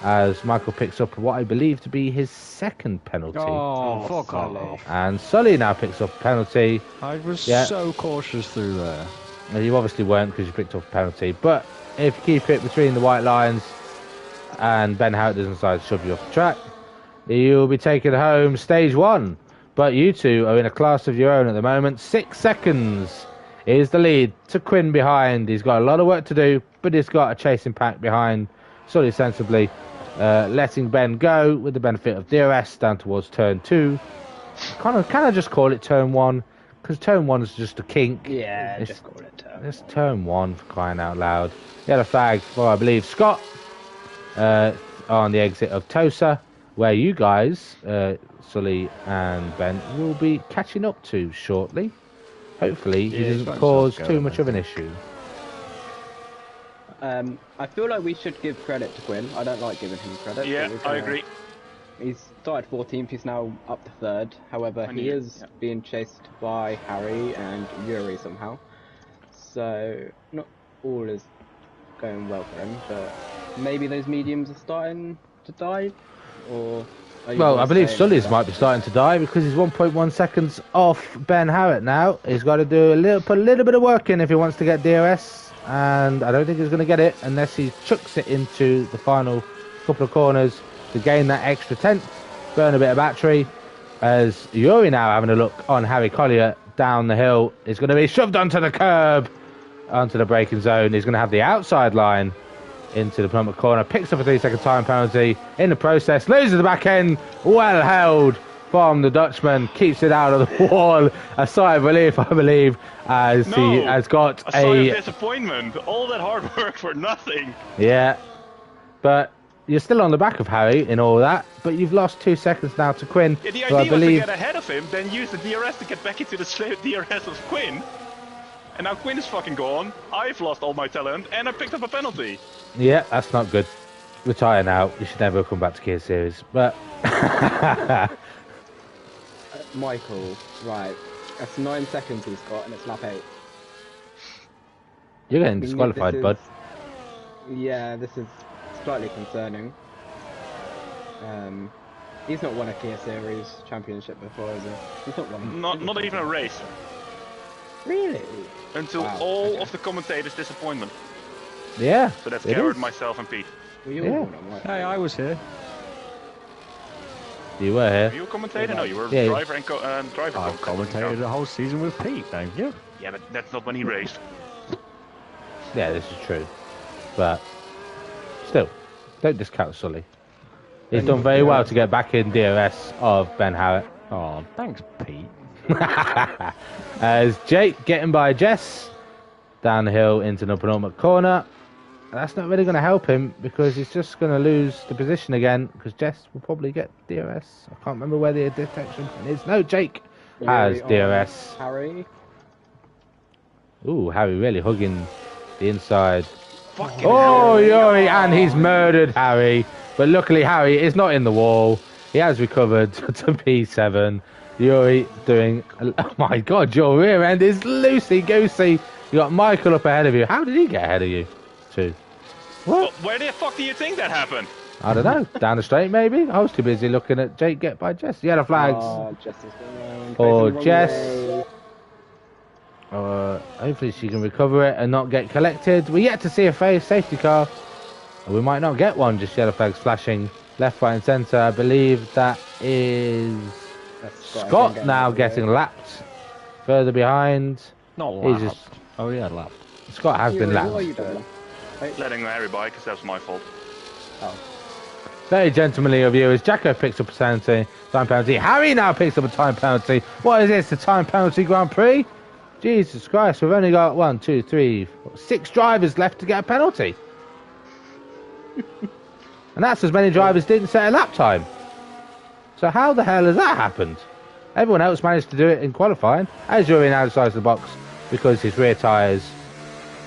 as Michael picks up what I believe to be his second penalty. Oh, fuck Sully. off. And Sully now picks up a penalty. I was Yeah. so cautious through there. And you obviously weren't because you picked up a penalty. But if you keep it between the white lines and Ben Howard doesn't decide to shove you off the track, you'll be taking home stage 1. But you two are in a class of your own at the moment. 6 seconds is the lead to Quinn behind. He's got a lot of work to do, but he's got a chasing pack behind. Sully sensibly letting Ben go with the benefit of DRS down towards turn 2. Can I just call it turn 1? Because turn 1 is just a kink. Yeah, It's- just call it turn. It's turn 1 for crying out loud. Yellow flag for, I believe, Scott on the exit of Tosa, where you guys, Sully and Ben, will be catching up to shortly. Hopefully, he Yeah, he's doesn't got cause himself too going, much I of an think. issue. I feel like we should give credit to Quinn. I don't like giving him credit. Yeah, but we're I gonna- agree. He's started 14th, he's now up to 3rd. However, And he you- is yeah. being chased by Harry and Yuri somehow. So, not all is going well for him, but maybe those mediums are starting to die? Or are you Well, I guys believe saying Sully's that- might be starting to die because he's 1.1 seconds off Ben Harrett now. He's got to put a little bit of work in if he wants to get DRS, and I don't think he's going to get it unless he chucks it into the final couple of corners to gain that extra 10th, burn a bit of battery. As Yuri now having a look on Harry Collier down the hill, is going to be shoved onto the curb, onto the braking zone. He's going to have the outside line into the penultimate corner, picks up a 3-second time penalty. In the process, loses the back end, well held from the Dutchman, keeps it out of the wall. A sigh of relief, I believe, as he No, has got A sign of disappointment. All that hard work for nothing. yeah. But you're still on the back of Harry in all that, but you've lost 2 seconds now to Quinn, Yeah, the who I idea was to believe. get ahead of him, then use the DRS to get back into the DRS of Quinn. And now Quinn is fucking gone. I've lost all my talent, and I picked up a penalty. Yeah, that's not good. Retire now. You should never come back to Gear Series. But Michael, right. That's 9 seconds he's got, and it's lap 8. you're getting This disqualified, is- bud. Yeah, this is slightly concerning. He's not won a Kia Series championship before, is he? He's not won. Not even a race. Really? Until all of the commentators' disappointment. Yeah. So that's it Garrett, is. myself, and Pete. Well, you Yeah. all won on what? Hey, I was here. You were here. Were you a commentator? No, you were Yeah. driver and driver. I've commentated the whole season with Pete, thank you. Yeah, but that's not when he raced. Yeah, this is true. But still, don't discount Sully. He's done very well to get back in DRS of Ben Harrett. Oh, thanks, Pete. As Jake getting by Jess down the hill into the penultimate corner. That's not really going to help him because he's just going to lose the position again because Jess will probably get DRS. I can't remember where the detection point is. No, Jake has DRS. Harry. Ooh, Harry really hugging the inside. Fucking Oh, hell. Yuri, and he's murdered Harry. But luckily, Harry is not in the wall. He has recovered to P7. Yuri doing... Oh my god, your rear end is loosey-goosey. You got Michael up ahead of you. How did he get ahead of you? Too. What? Where the fuck do you think that happened? I don't know. Down the straight, maybe? I was too busy looking at Jake get by Jess. Yellow flags. Oh, Jess is going Or facing the wrong Jess. way. Hopefully she can recover it and not get collected. We're yet to see a safety car. We might not get one, just yellow flags flashing left, right and centre. I believe that is That's Scott now getting lapped further behind. Not He's lapped. just- Oh yeah, lapped. Scott has been What are you lapped. doing? Letting Harry by, because that was my fault. Oh. Very gentlemanly of you as Jacko picks up a time penalty. Harry now picks up a time penalty. What is this, the time penalty Grand Prix? Jesus Christ, we've only got 1, 2, 3, 4, 6 drivers left to get a penalty. And that's as many drivers didn't set a lap time. So how the hell has that happened? Everyone else managed to do it in qualifying. As Yuri now decides the box because his rear tyres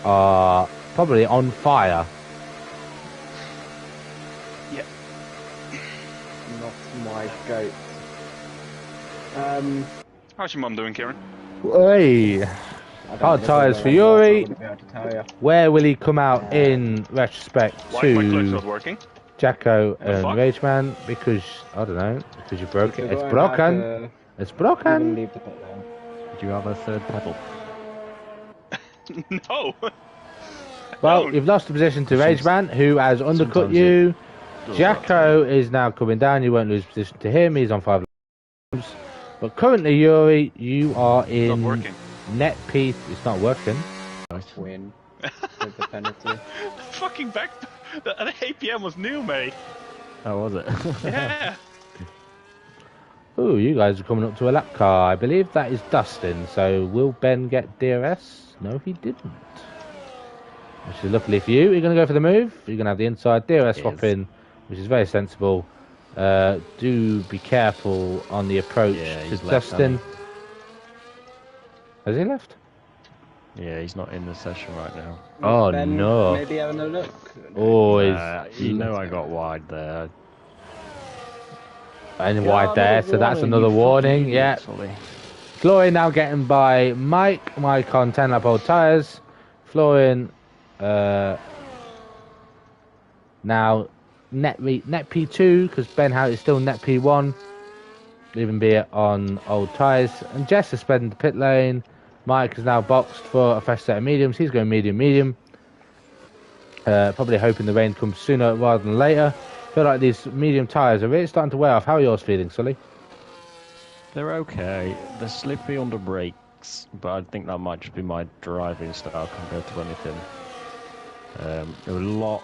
are probably on fire. Yeah. Not my goat. How's your mum doing, Kieran? Hey. I don't Hard know tyres whether for I Yuri. wouldn't be able to tell you. Where will he come out in retrospect Why is my clutch not to working? Jacko The and fuck? Rageman? Because, I don't know, because you broke it. Because It's we're gonna have broken. to It's even broken. leave the pit lane. Do you have a third pedal? No! Well, Don't. you've lost the position to Some- Rageman, who has undercut sometimes you. Does Jacko is now coming down. You won't lose position to him. He's on 5 laps. But currently, Yuri, you are It's not in working. net P. It's not working. that? Win. With the penalty. Fucking back. The APM was new, mate. Oh, was it? Yeah. Ooh, you guys are coming up to a lap car. I believe that is Dustin. So will Ben get DRS? No, he didn't. Which is luckily for you. You're going to go for the move. You're going to have the inside DRS swap Yes. in, which is very sensible. Do be careful on the approach Yeah, to he's left, Dustin. hasn't Has he left? Yeah, he's not in the session right now. Oh, Ben, no. Maybe having a look. Oh, You know I got wide there. and Yeah, wide there, so that's another you warning. fucking Yeah. idiot, Solly. Florian now getting by Mike. Mike on 10 lap old tyres. Florian now net P2 because Ben Howard is still net P1. Leaving Beer on old tyres. And Jess has sped into the pit lane. Mike is now boxed for a fresh set of mediums. He's going medium. Probably hoping the rain comes sooner rather than later. Feel like these medium tyres are really starting to wear off. How are yours feeling, Sully? They're okay. They're slippy under brakes, but I think that might just be my driving style compared to anything. They're a lot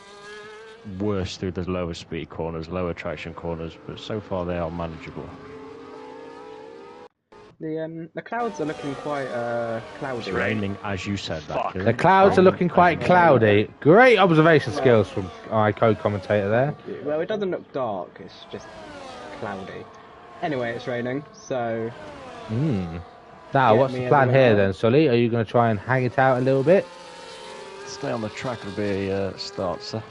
worse through the lower speed corners, lower traction corners, but so far they are manageable. The clouds are looking quite cloudy. It's raining, as you said. Fuck. That, The clouds are looking quite cloudy. Great observation skills from my co-commentator there. Well, it doesn't look dark. It's just cloudy. Anyway, it's raining, so Now, Get what's me the plan everywhere. here then, Sully? Are you going to try and hang it out a little bit? Stay on the track would be a start, sir.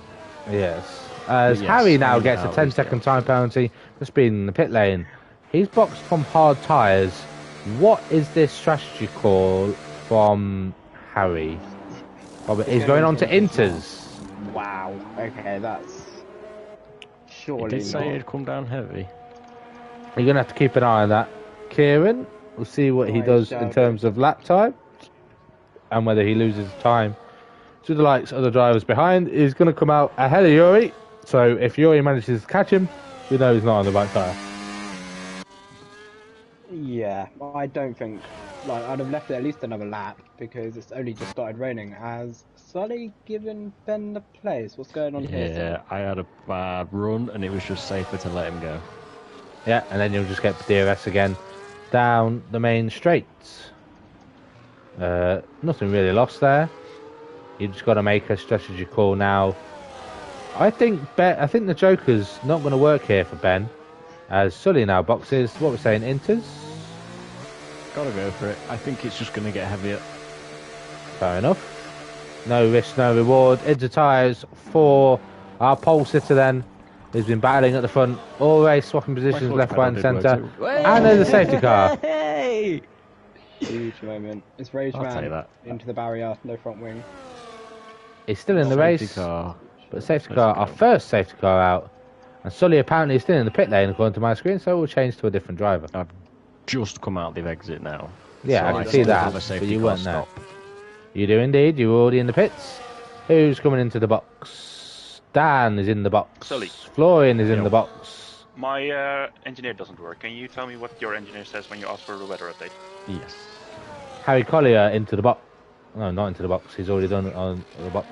Yes. As Yes, Harry now hang gets a out 10-second is time penalty for speeding in the pit lane. He's boxed from hard tyres. What is this strategy call from Harry? He's going on to inters. wow. Okay, that's Surely He did say not. it'd come down heavy. You're going to have to keep an eye on that. Kieran, we'll see what he Right, does shall in we? terms of lap time and whether he loses time to the likes of the drivers behind. He's going to come out ahead of Yuri, so if Yuri manages to catch him, we know he's not on the right tyre. Yeah, I don't think. Like, I'd have left it at least another lap because it's only just started raining. Has Sully given Ben the place? What's going on here? Yeah, I had a bad run and it was just safer to let him go. Yeah, and then you'll just get DRS again down the main straights. Nothing really lost there. You just got to make a strategy call now. I think the Joker's not going to work here for Ben, as Sully now boxes. What we're saying, inters. Gotta go for it. I think it's just going to get heavier. Fair enough. No risk, no reward. Into tyres for our pole sitter then. Who's been battling at the front all race, swapping positions left, right, and centre. And there's a safety car. Hey! Huge moment. It's Rage I'll take Man that. into the barrier, no front wing. He's still in the race, Car. but safety Let's car, go. our first safety car out. And Sully apparently is still in the pit lane according to my screen, so we'll change to a different driver. I've just come out the exit now. Yeah, So I can see still that, have a but safety you car weren't there. stop. You do indeed, you were already in the pits. Who's coming into the box? Dan is in the box. Sully. Florian is in Yo. the box. My engineer doesn't work. Can you tell me what your engineer says when you ask for the weather update? Yes. Harry Collier into the box. No, not into the box, he's already done it on the box.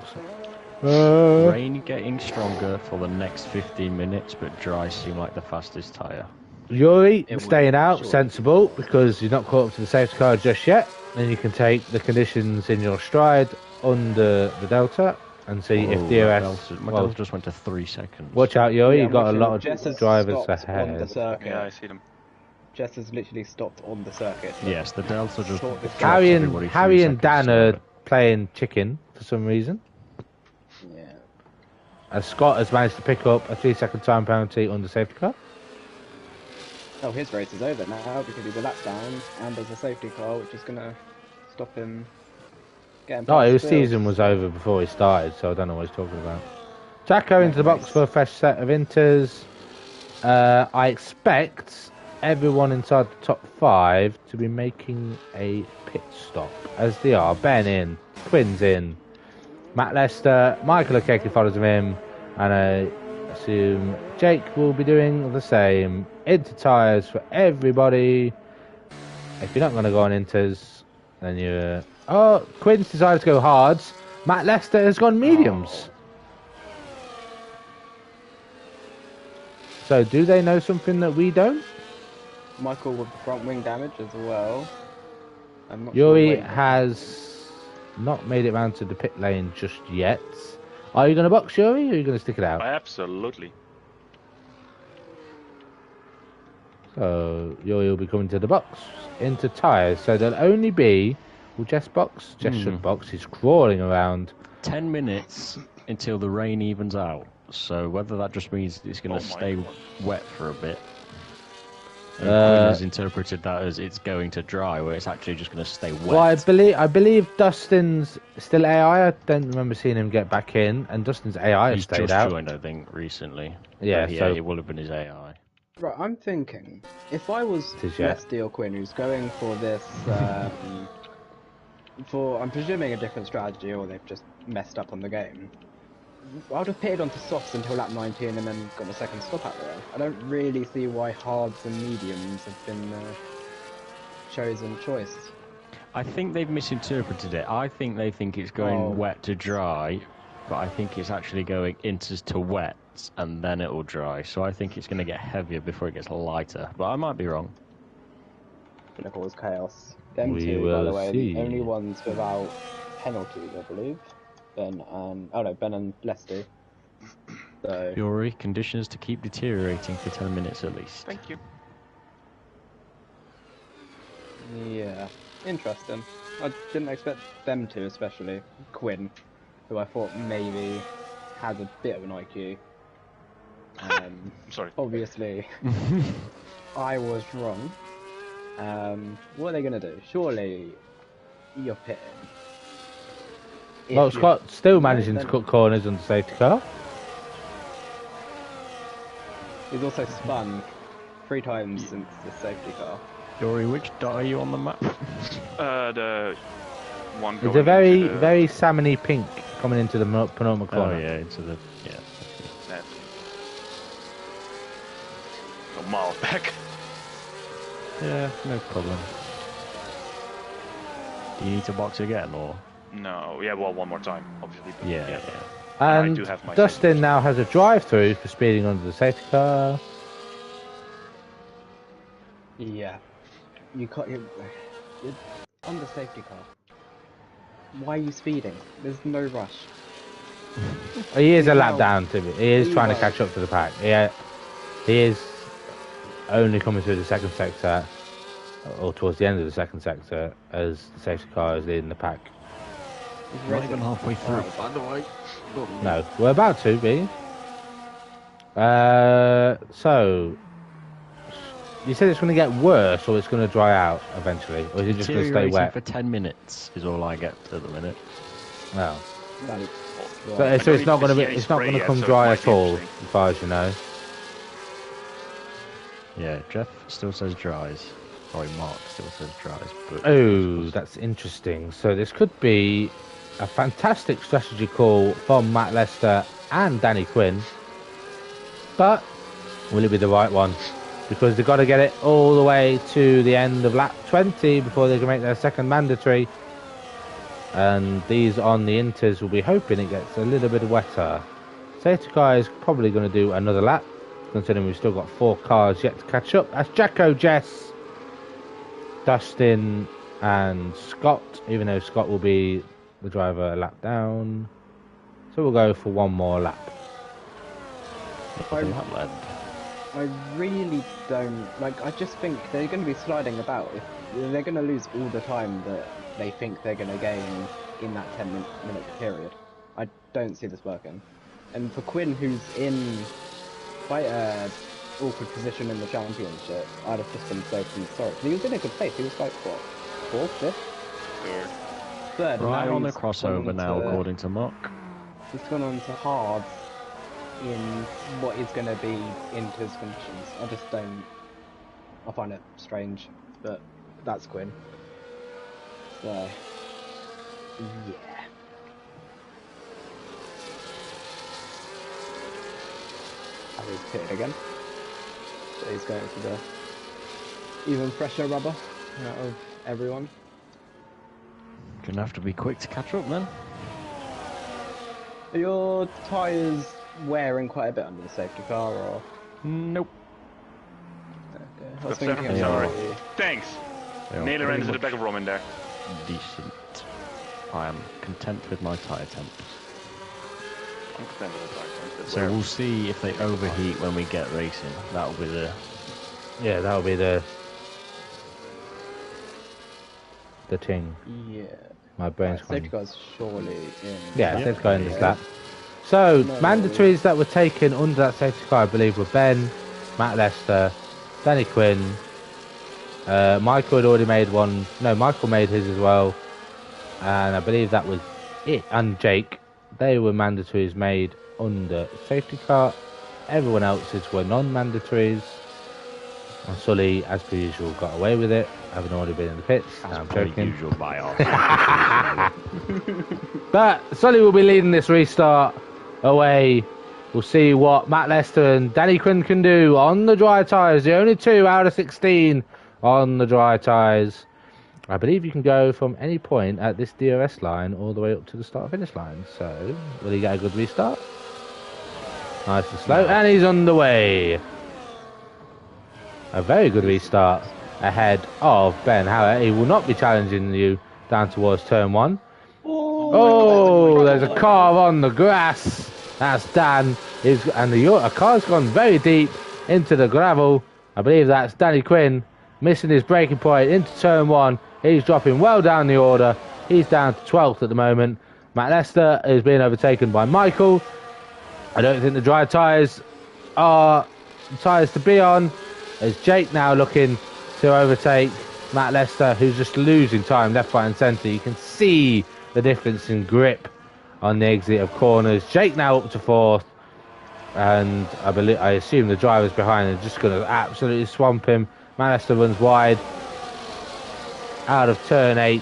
Uh, Rain getting stronger for the next 15 minutes, but dry seem like the fastest tyre. Yuri It staying would, out, sure. sensible, because you're not caught up to the safety car just yet. Then you can take the conditions in your stride under the Delta and see if DRS. My Well, Delta just went to 3 seconds. watch out, Yuri, Yeah, you've got a I'm lot watching. of Jess has drivers stopped on the ahead. circuit. Yeah, I see them. Jess has literally stopped on the circuit. So Yes, the Delta just Short dropped Harry everybody 3 and Dan seconds are slower. playing chicken for some reason. yeah. As Scott has managed to pick up a 3-second time penalty on the safety car. Oh, his race is over now because he's a lap down and there's a safety car which is gonna stop him getting No, past his Phil. season was over before he started, so I don't know what he's talking about. Jacko into the box for a fresh set of inters. I expect everyone inside the top 5 to be making a pit stop, as they are. Ben in, Quinn's in, Matt Lester, Michael Okeke follows him in, and I assume Jake will be doing the same. Into tyres for everybody. If you're not going to go on inters, then you're... Oh, Quinn's decided to go hards. Matt Lester has gone mediums. So do they know something that we don't? Michael with the front wing damage as well. I'm not Yuri sure where- has not made it round to the pit lane just yet. Are you going to box Yuri, or are you going to stick it out? Absolutely. So Yuri will be coming to the box, into tyres. So there'll only be... Will Jess box? Jess should box. He's crawling around. 10 minutes until the rain evens out. So whether that just means it's going Oh to my stay God. wet for a bit. And Quinn has interpreted that as it's going to dry, where it's actually just going to stay wet. Well, I believe Dustin's still AI. I don't remember seeing him get back in, and Dustin's AI has He's stayed just out. joined, I think, recently. Yeah, But so- it will have been his AI. Right, I'm thinking, if I was Tis yet. Leslie or Quinn who's going for this, I'm presuming a different strategy, or they've just messed up on the game, I would have pitted onto softs until lap 19 and then got a second stop out there. I don't really see why hards and mediums have been chosen choice. I think they've misinterpreted it. I think they think it's going Oh. wet to dry, but I think it's actually going inters to wet, and then it will dry. So I think it's going to get heavier before it gets lighter. But I might be wrong. Gonna cause chaos. Them We two, by will the way, see. the only ones without penalties, I believe. Ben and Leslie. So Yuri, conditions to keep deteriorating for 10 minutes at least. Thank you. yeah, interesting. I didn't expect them to, especially Quinn, who I thought maybe had a bit of an IQ. I'm sorry. Obviously, I was wrong. What are they gonna do? Surely you're pitting. If Well, you- Scott still managing to then- cut corners on the safety car. He's also spun 3 times since the safety car. Dory, which dot are you on the map? The one going It's a very, into the... very salmony pink coming into the penultimate Oh corner. yeah, into the That's... A mile back. Yeah, no problem. Do you need to box again, or? No, yeah, well, one more time, obviously. But Yeah. I And do have my Dustin now has a drive-through for speeding under the safety car. Yeah. You can't... You're on the safety car. Why are you speeding? There's no rush. He is a lap Well, down, Timmy. He is trying to well. catch up to the pack. Yeah, he is only coming through the second sector, or towards the end of the second sector, as the safety car is leading the pack. He's Not racing even halfway through. hard. By the way. No, we're about to be. So, you said it's going to get worse, or it's going to dry out eventually, or is it just going to stay Deteriorating wet? for 10 minutes is all I get at the minute. No. That is- So, I so don't it's not even going to be. see any It's not spray going to yet, come so it dry might at be all, interesting. as far as you know. Yeah, Jeff still says dries. Sorry, Mark still says dries. But Oh, that's interesting. So this could be a fantastic strategy call from Matt Lester and Danny Quinn. But will it be the right one? Because they've got to get it all the way to the end of lap 20 before they can make their second mandatory. And these on the Inters will be hoping it gets a little bit wetter. Safety car is probably going to do another lap, considering we've still got 4 cars yet to catch up. That's Jacko, Jess, Dustin and Scott, even though Scott will be the driver a lap down. So we'll go for one more lap. I really don't like. I just think they're going to be sliding about. If they're going to lose all the time that they think they're going to gain in that 10-minute period, I don't see this working. And for Quinn, who's in quite a awkward position in the championship, I'd have just been so sorry. He was in a good place. He was like what, 4th, 5th, 3rd. Right on the he's crossover gone now, to- according to Mark. He's gone on to hards in what is going to be into his conditions. I just don't. I find it strange, but that's Quinn. So, yeah. And he's pitted again. So he's going for the even fresher rubber out of everyone. Gonna have to be quick to catch up then. Are your tyres wearing quite a bit under the safety car, or? Nope. Okay. I was Got 7 thinking sorry. maybe- Thanks. They are Naylor pretty ended the much back of Rom in there. decent. I am content with my tyre temp. I'm content with the time. So we'll see if they overheat when we get racing. That'll be the... Yeah, that'll be the thing. Yeah. My brain's Safety gone. car's surely in. Yeah, Yep. let's go into that. So, No. mandatories that were taken under that safety car, I believe, were Ben, Matt Lester, Danny Quinn. Michael had already made one. No, Michael made his as well. And I believe that was it. And Jake. They were mandatories made under safety car. Everyone else's were non-mandatories. And Sully, as per usual, got away with it, having already been in the pits. No, I'm per joking. usual by our But Sully will be leading this restart away. We'll see what Matt Lester and Danny Quinn can do on the dry tyres. The only 2 out of 16 on the dry tyres. I believe you can go from any point at this DRS line all the way up to the start-finish line. So, will he get a good restart? Nice and slow. And he's underway. A very good restart ahead of Ben Howard. He will not be challenging you down towards turn 1. Oh, there's a car on the grass. That's Dan. And a car's gone very deep into the gravel. I believe that's Danny Quinn missing his braking point into turn 1. He's dropping well down the order. He's down to 12th at the moment. Matt Lester is being overtaken by Michael. I don't think the dry tyres are the tyres to be on. As Jake now looking to overtake Matt Lester, who's just losing time left, right and centre. You can see the difference in grip on the exit of corners. Jake now up to 4th. and I assume the drivers behind are just going to absolutely swamp him. Manchester runs wide out of turn 8,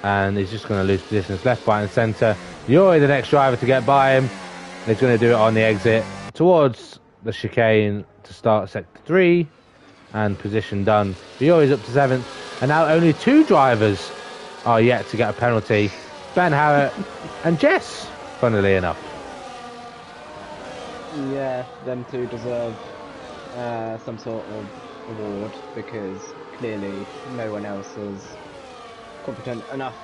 and he's just going to lose positions left, right, and centre. Yuri, the next driver to get by him, he's going to do it on the exit towards the chicane to start sector 3, and position done. Yuri's up to 7th, and now only 2 drivers are yet to get a penalty. Ben Harrett and Jess, funnily enough. Yeah, them two deserve some sort of award because clearly no one else is competent enough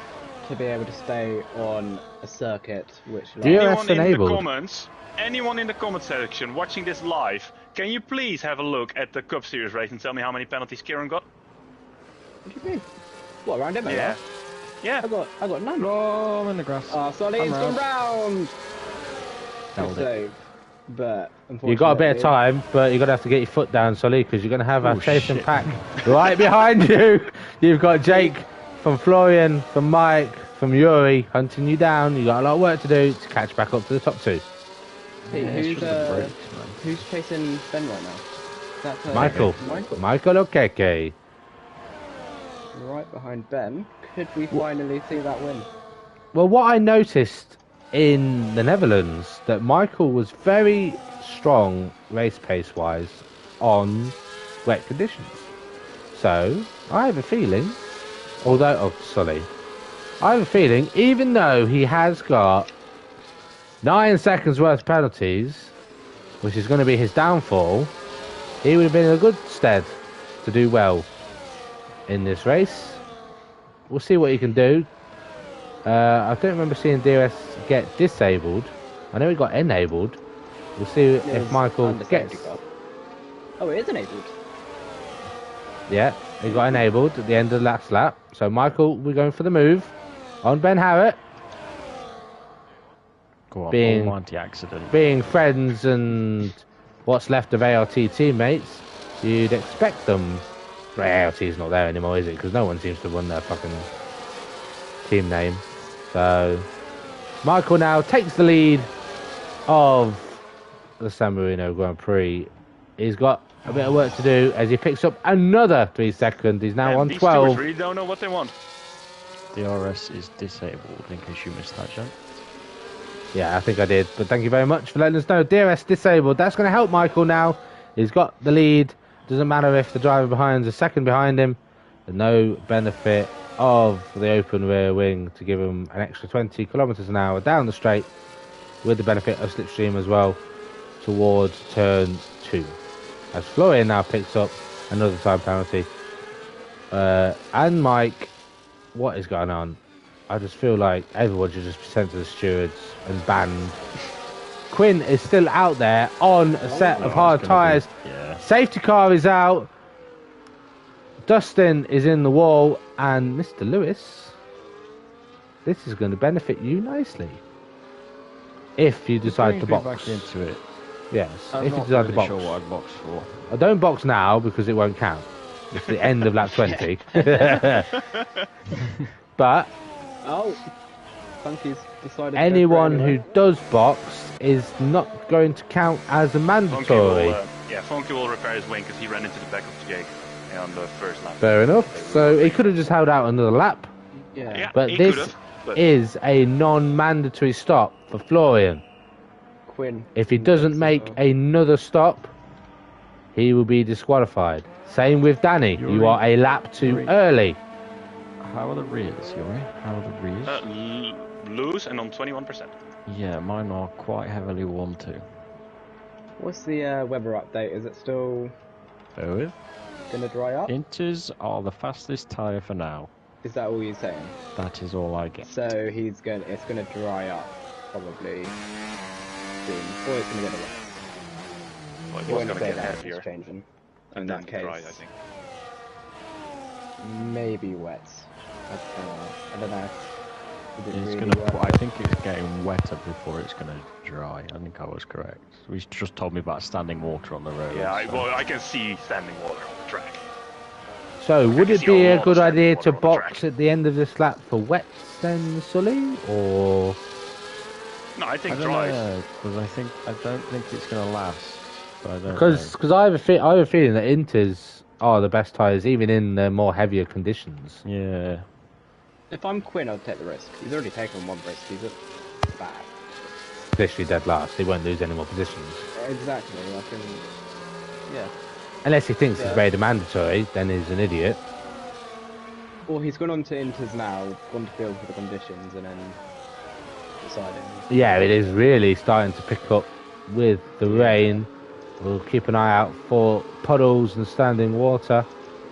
to be able to stay on a circuit which DRS enabled. Anyone in the comment section watching this live, can you please have a look at the Cup Series race and tell me how many penalties Kieran got? What do you mean? What, around him? Yeah. Yeah. I got none. Oh, I'm in the grass. Solly's gone round. Held Good it. save. But unfortunately, You got a bit of time, but you're going to have to get your foot down, Solly, because you're going to have a chasing shit. pack right behind you. You've got Jake from Florian, from Mike, from Yuri hunting you down. You got a lot of work to do to catch back up to the top 2. Hey, Yeah, it's just the brakes, man. who's chasing Ben right now? Is that, Michael Okeke. Right behind Ben. Could we finally see that win? Well, what I noticed in the Netherlands, that Michael was very strong race pace wise on wet conditions. So I have a feeling, I have a feeling, even though he has got 9 seconds worth of penalties, which is going to be his downfall, he would have been in a good stead to do well in this race. We'll see what he can do. I don't remember seeing DRS get disabled. I know he got enabled. We'll see if Michael gets... Oh, it is enabled. Yeah, he got enabled at the end of the last lap. So Michael, we're going for the move on Ben Harrett. Go on, Being- almighty accident. Being friends and what's left of ART teammates, you'd expect them... Well, ART's not there anymore, is it? Because no one seems to run their fucking team name. So Michael now takes the lead of the San Marino Grand Prix. He's got a bit of work to do as he picks up another 3 seconds. He's now And on these 12. stewards really don't know what they want. DRS is disabled, in case you missed that, Jen. Yeah, I think I did. But thank you very much for letting us know. DRS disabled. That's going to help Michael now. He's got the lead. Doesn't matter if the driver behind is a second behind him. There's no benefit of the open rear wing to give him an extra 20 kilometers an hour down the straight, with the benefit of slipstream as well towards turn 2. As Florian now picks up another time penalty. And Mike, what is going on? I just feel like everyone should just be sent to the stewards and banned. Quinn is still out there on a set of hard tyres. Yeah. Safety car is out. Dustin is in the wall. And Mr. Lewis, this is going to benefit you nicely. If you decide to box. Back into it. Yes, I'm if you not decide really to box. sure what I'd box for. I don't box now because it won't count. It's the end of lap 20. But Oh, Funky's decided. anyone who does box is not going to count as a mandatory. Funky will repair his wing because he ran into the back of Jake on the first lap. Fair enough. So he could have just held out another lap. Yeah. But he this could've, but- is a non-mandatory stop for Florian. Quinn. If he doesn't make another stop, he will be disqualified. Same with Danny. You Yuri. are a lap too Yuri. early. How are the rears, Yuri? How are the rears? Loose and on 21%. Yeah, mine are quite heavily worn too. What's the weather update? Is it still Oh, gonna dry up? Inters are the fastest tyre for now. Is that all you're saying? That is all I get. So it's gonna dry up probably soon, or it's gonna get wet. Well, it You was won't going to say get that if heavier it's changing. and In then that case, dry, I think. maybe wet. I don't know. Is it It's really gonna. wet? I think it's getting wetter before it's gonna dry. I think I was correct. He's just told me about standing water on the road. Yeah, so- I can see standing water on the track. So would can it see be a a lot good of idea water to on the box track. at the end of this lap for wets then, Sully? Or No, I I think don't dries. know, because I don't think it's going to last. But I don't know. Because I have a feeling that Inters are the best tyres, even in the more heavier conditions. Yeah. If I'm Quinn, I'd take the risk. He's already taken one risk. He's at bad. Literally dead last. He won't lose any more positions. Exactly. Yeah. Unless he thinks he's Yeah. made a mandatory, then he's an idiot. Or he's gone on to Inters now, gone to field for the conditions, and then deciding. Yeah, it is really starting to pick up with the rain. We'll keep an eye out for puddles and standing water,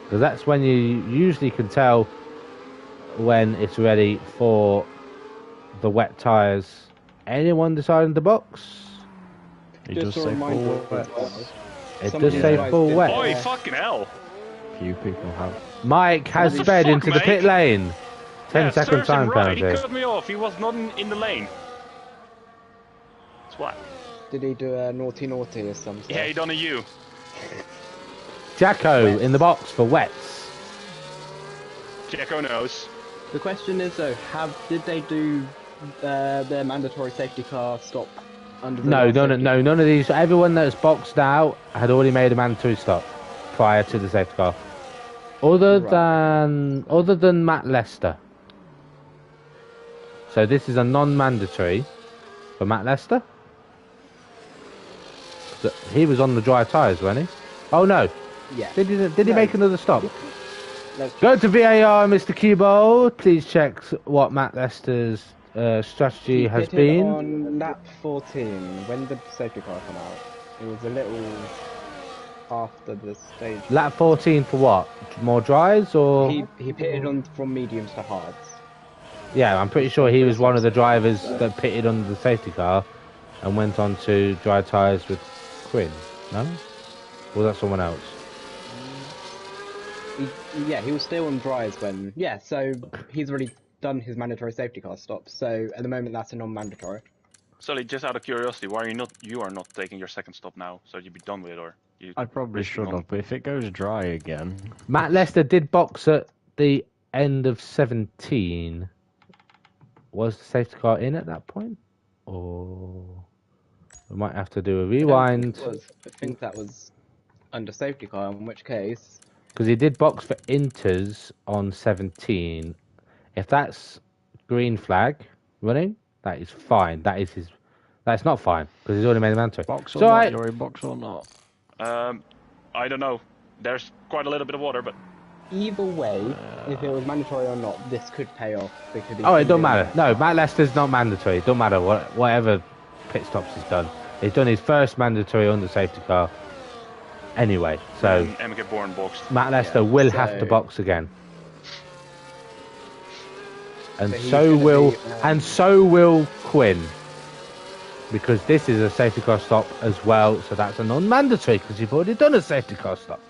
because that's when you usually can tell when it's ready for the wet tyres. Anyone deciding to box? He Just does a say reminder full as wet. well. It Some does of you say guys full did wet. Oi, there. fucking hell! Few people have. Mike has What the sped fuck, into the pit Mike? lane. 10-second serves him time right. He penalty. cut me off. He was not in the lane. That's what? Did he do a naughty or something? Yeah, he done a U. Jacko in the box for wets. Jacko knows. The question is though, did they do their mandatory safety car stop under the No, last safety car? none of these. Everyone that's boxed out had already made a mandatory stop prior to the safety car. Other than Matt Lester. So this is a non-mandatory for Matt Lester. He was on the dry tyres, wasn't he? Oh no. Yeah. Did he No. make another stop? Let's Go to VAR, Mr. Cubo. Please check what Matt Lester's strategy He has pitted been. on lap 14. When did the safety car come out? It was a little after the stage. Lap 14 for what? More dries or? He pitted on from mediums to hards. Yeah, I'm pretty sure he was one of the drivers that pitted under the safety car and went on to dry tyres with Quinn. No? Or was that someone else? He was still on dries when. Yeah, so he's already done his mandatory safety car stops. So at the moment, that's a non-mandatory. Sully, just out of curiosity, why are you are not taking your second stop now, so you'd be done with it, or you? I probably should have, but if it goes dry again. Matt Lester did box at the end of 17. Was the safety car in at that point? Or we might have to do a rewind. I think that was under safety car, in which case. Because he did box for Inters on 17. If that's green flag running, that is fine. That's not fine because he's already made a mandatory. Box or So not, you're in box or not. I don't know. There's quite a little bit of water, but Either way, if it was mandatory or not, this could pay off because. Oh, it don't matter. No, Matt Lester's not mandatory. It don't matter whatever pit stops he's done. He's done his first mandatory under safety car. Anyway, so Emma Bourne boxed. Matt Lester will have to box again, and so will Quinn, because this is a safety car stop as well. So that's a non-mandatory because you've already done a safety car stop.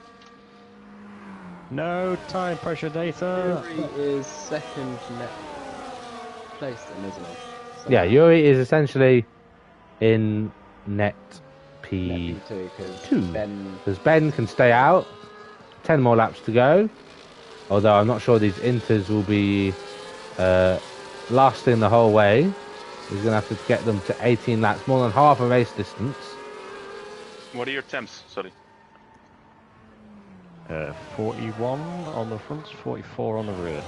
No time pressure data. Yuri is second net place then, isn't it? So Yeah, Yuri is essentially in net P2 because Ben can stay out. 10 more laps to go. Although I'm not sure these Inters will be lasting the whole way. He's going to have to get them to 18 laps, more than half a race distance. What are your temps, Sully? 41 on the front, 44 on the rear.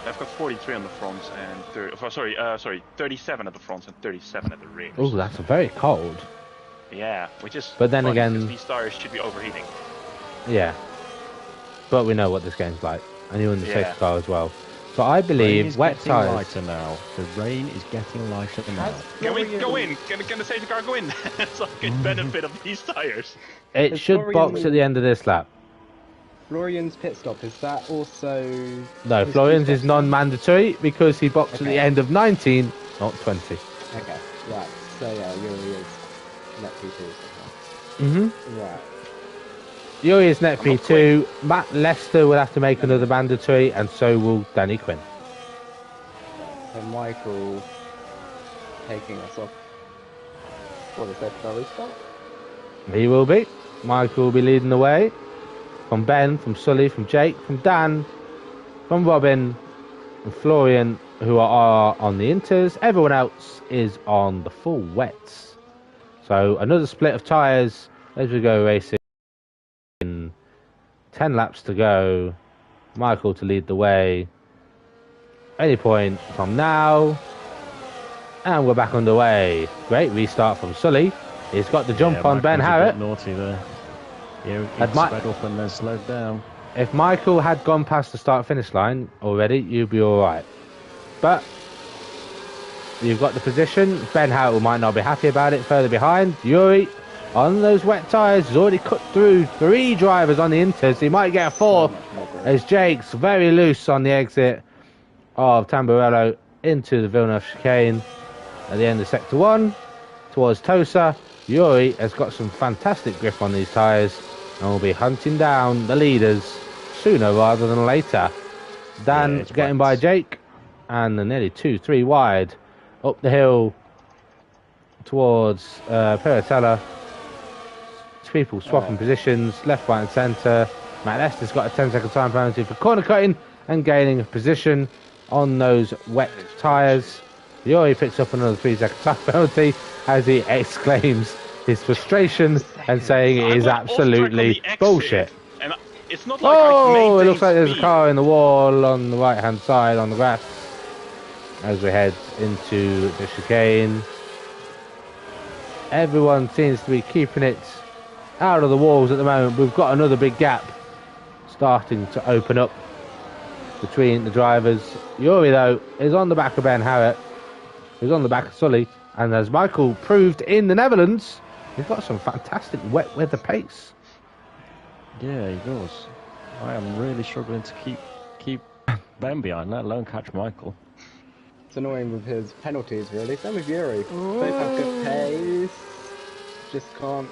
I've got 43 on the front and 37 at the front and 37 at the rear. Oh, that's very cold. Yeah, which is. But then funny, again- because these tires should be overheating. Yeah. But we know what this game's like. And you're in the Yeah. safety car as well. So I Rain believe is wet getting tyres. lighter now. The rain is getting lighter now. Go in! Can the safety car go in? So I can benefit of these tires. It Is should Florian- box at the end of this lap. Florian's pit stop, is that also... No, his Florian's pit is stop? non-mandatory because he boxed at the Okay. end of 19, not 20. Okay, right. So yeah, Yuri is net P2. Mm-hmm. Right. Yuri is net I'm not P2. Matt Lester will have to make another mandatory, and so will Danny Quinn. So Michael taking us off for the safety car restart. He will be. Michael will be leading the way. From Ben, from Sully, from Jake, from Dan, from Robin, from Florian, who are on the inters. Everyone else is on the full wets. So another split of tyres as we go racing. 10 laps to go. Michael to lead the way. Any point from now. And we're back underway. Great restart from Sully. He's got the jump on Ben Harrett. Naughty there. Yeah, he sped up and then slowed down. If Michael had gone past the start-finish line already, you'd be all right. But you've got the position. Ben Harrett might not be happy about it. Further behind, Yuri on those wet tyres has already cut through 3 drivers on the inters. He might get a 4th as Jake's very loose on the exit of Tamburello into the Villeneuve chicane at the end of sector 1 towards Tosa. Yuri has got some fantastic grip on these tyres and will be hunting down the leaders sooner rather than later. Dan getting by Jake and nearly 2-3 wide up the hill towards Peratella. People swapping positions left, right and centre. Matt Lester's got a 10-second time penalty for corner cutting and gaining a position on those wet tyres. Yuri picks up another 3-second time penalty as he exclaims his frustration and saying it is absolutely bullshit. And it's not like it looks like there's a car in the wall on the right hand side on the grass as we head into the chicane. Everyone seems to be keeping it out of the walls at the moment. We've got another big gap starting to open up between the drivers. Yuri though is on the back of Ben Harrett, who's on the back of Sully, and as Michael proved in the Netherlands, he's got some fantastic wet weather pace. Yeah, he does. I am really struggling to keep Ben behind, let alone catch Michael. It's annoying with his penalties, really. Same with Yuri. Both have good pace. Just can't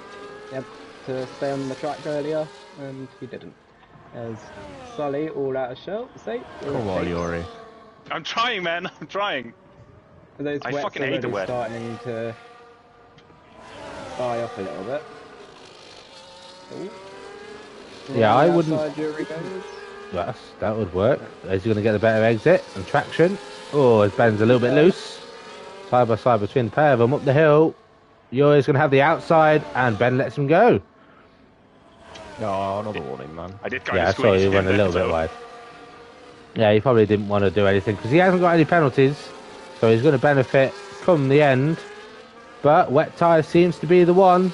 get to stay on the track earlier, and he didn't. As Sully, all out of shell. Come on, Yuri. I'm trying, man. I'm trying. Those I wets fucking hate the wet. Starting to die off a little bit. Ooh. Yeah, I wouldn't. Yuri goes. Yes, that would work. Is he going to get a better exit and traction? Oh, his Ben's a little bit loose. Side by side between the pair of them up the hill. Yuri's going to have the outside, and Ben lets him go. Oh, another warning, man. I did kind Yeah, of I saw he went a little bit wide. Yeah, he probably didn't want to do anything because he hasn't got any penalties, so he's going to benefit come the end. But wet tyre seems to be the one.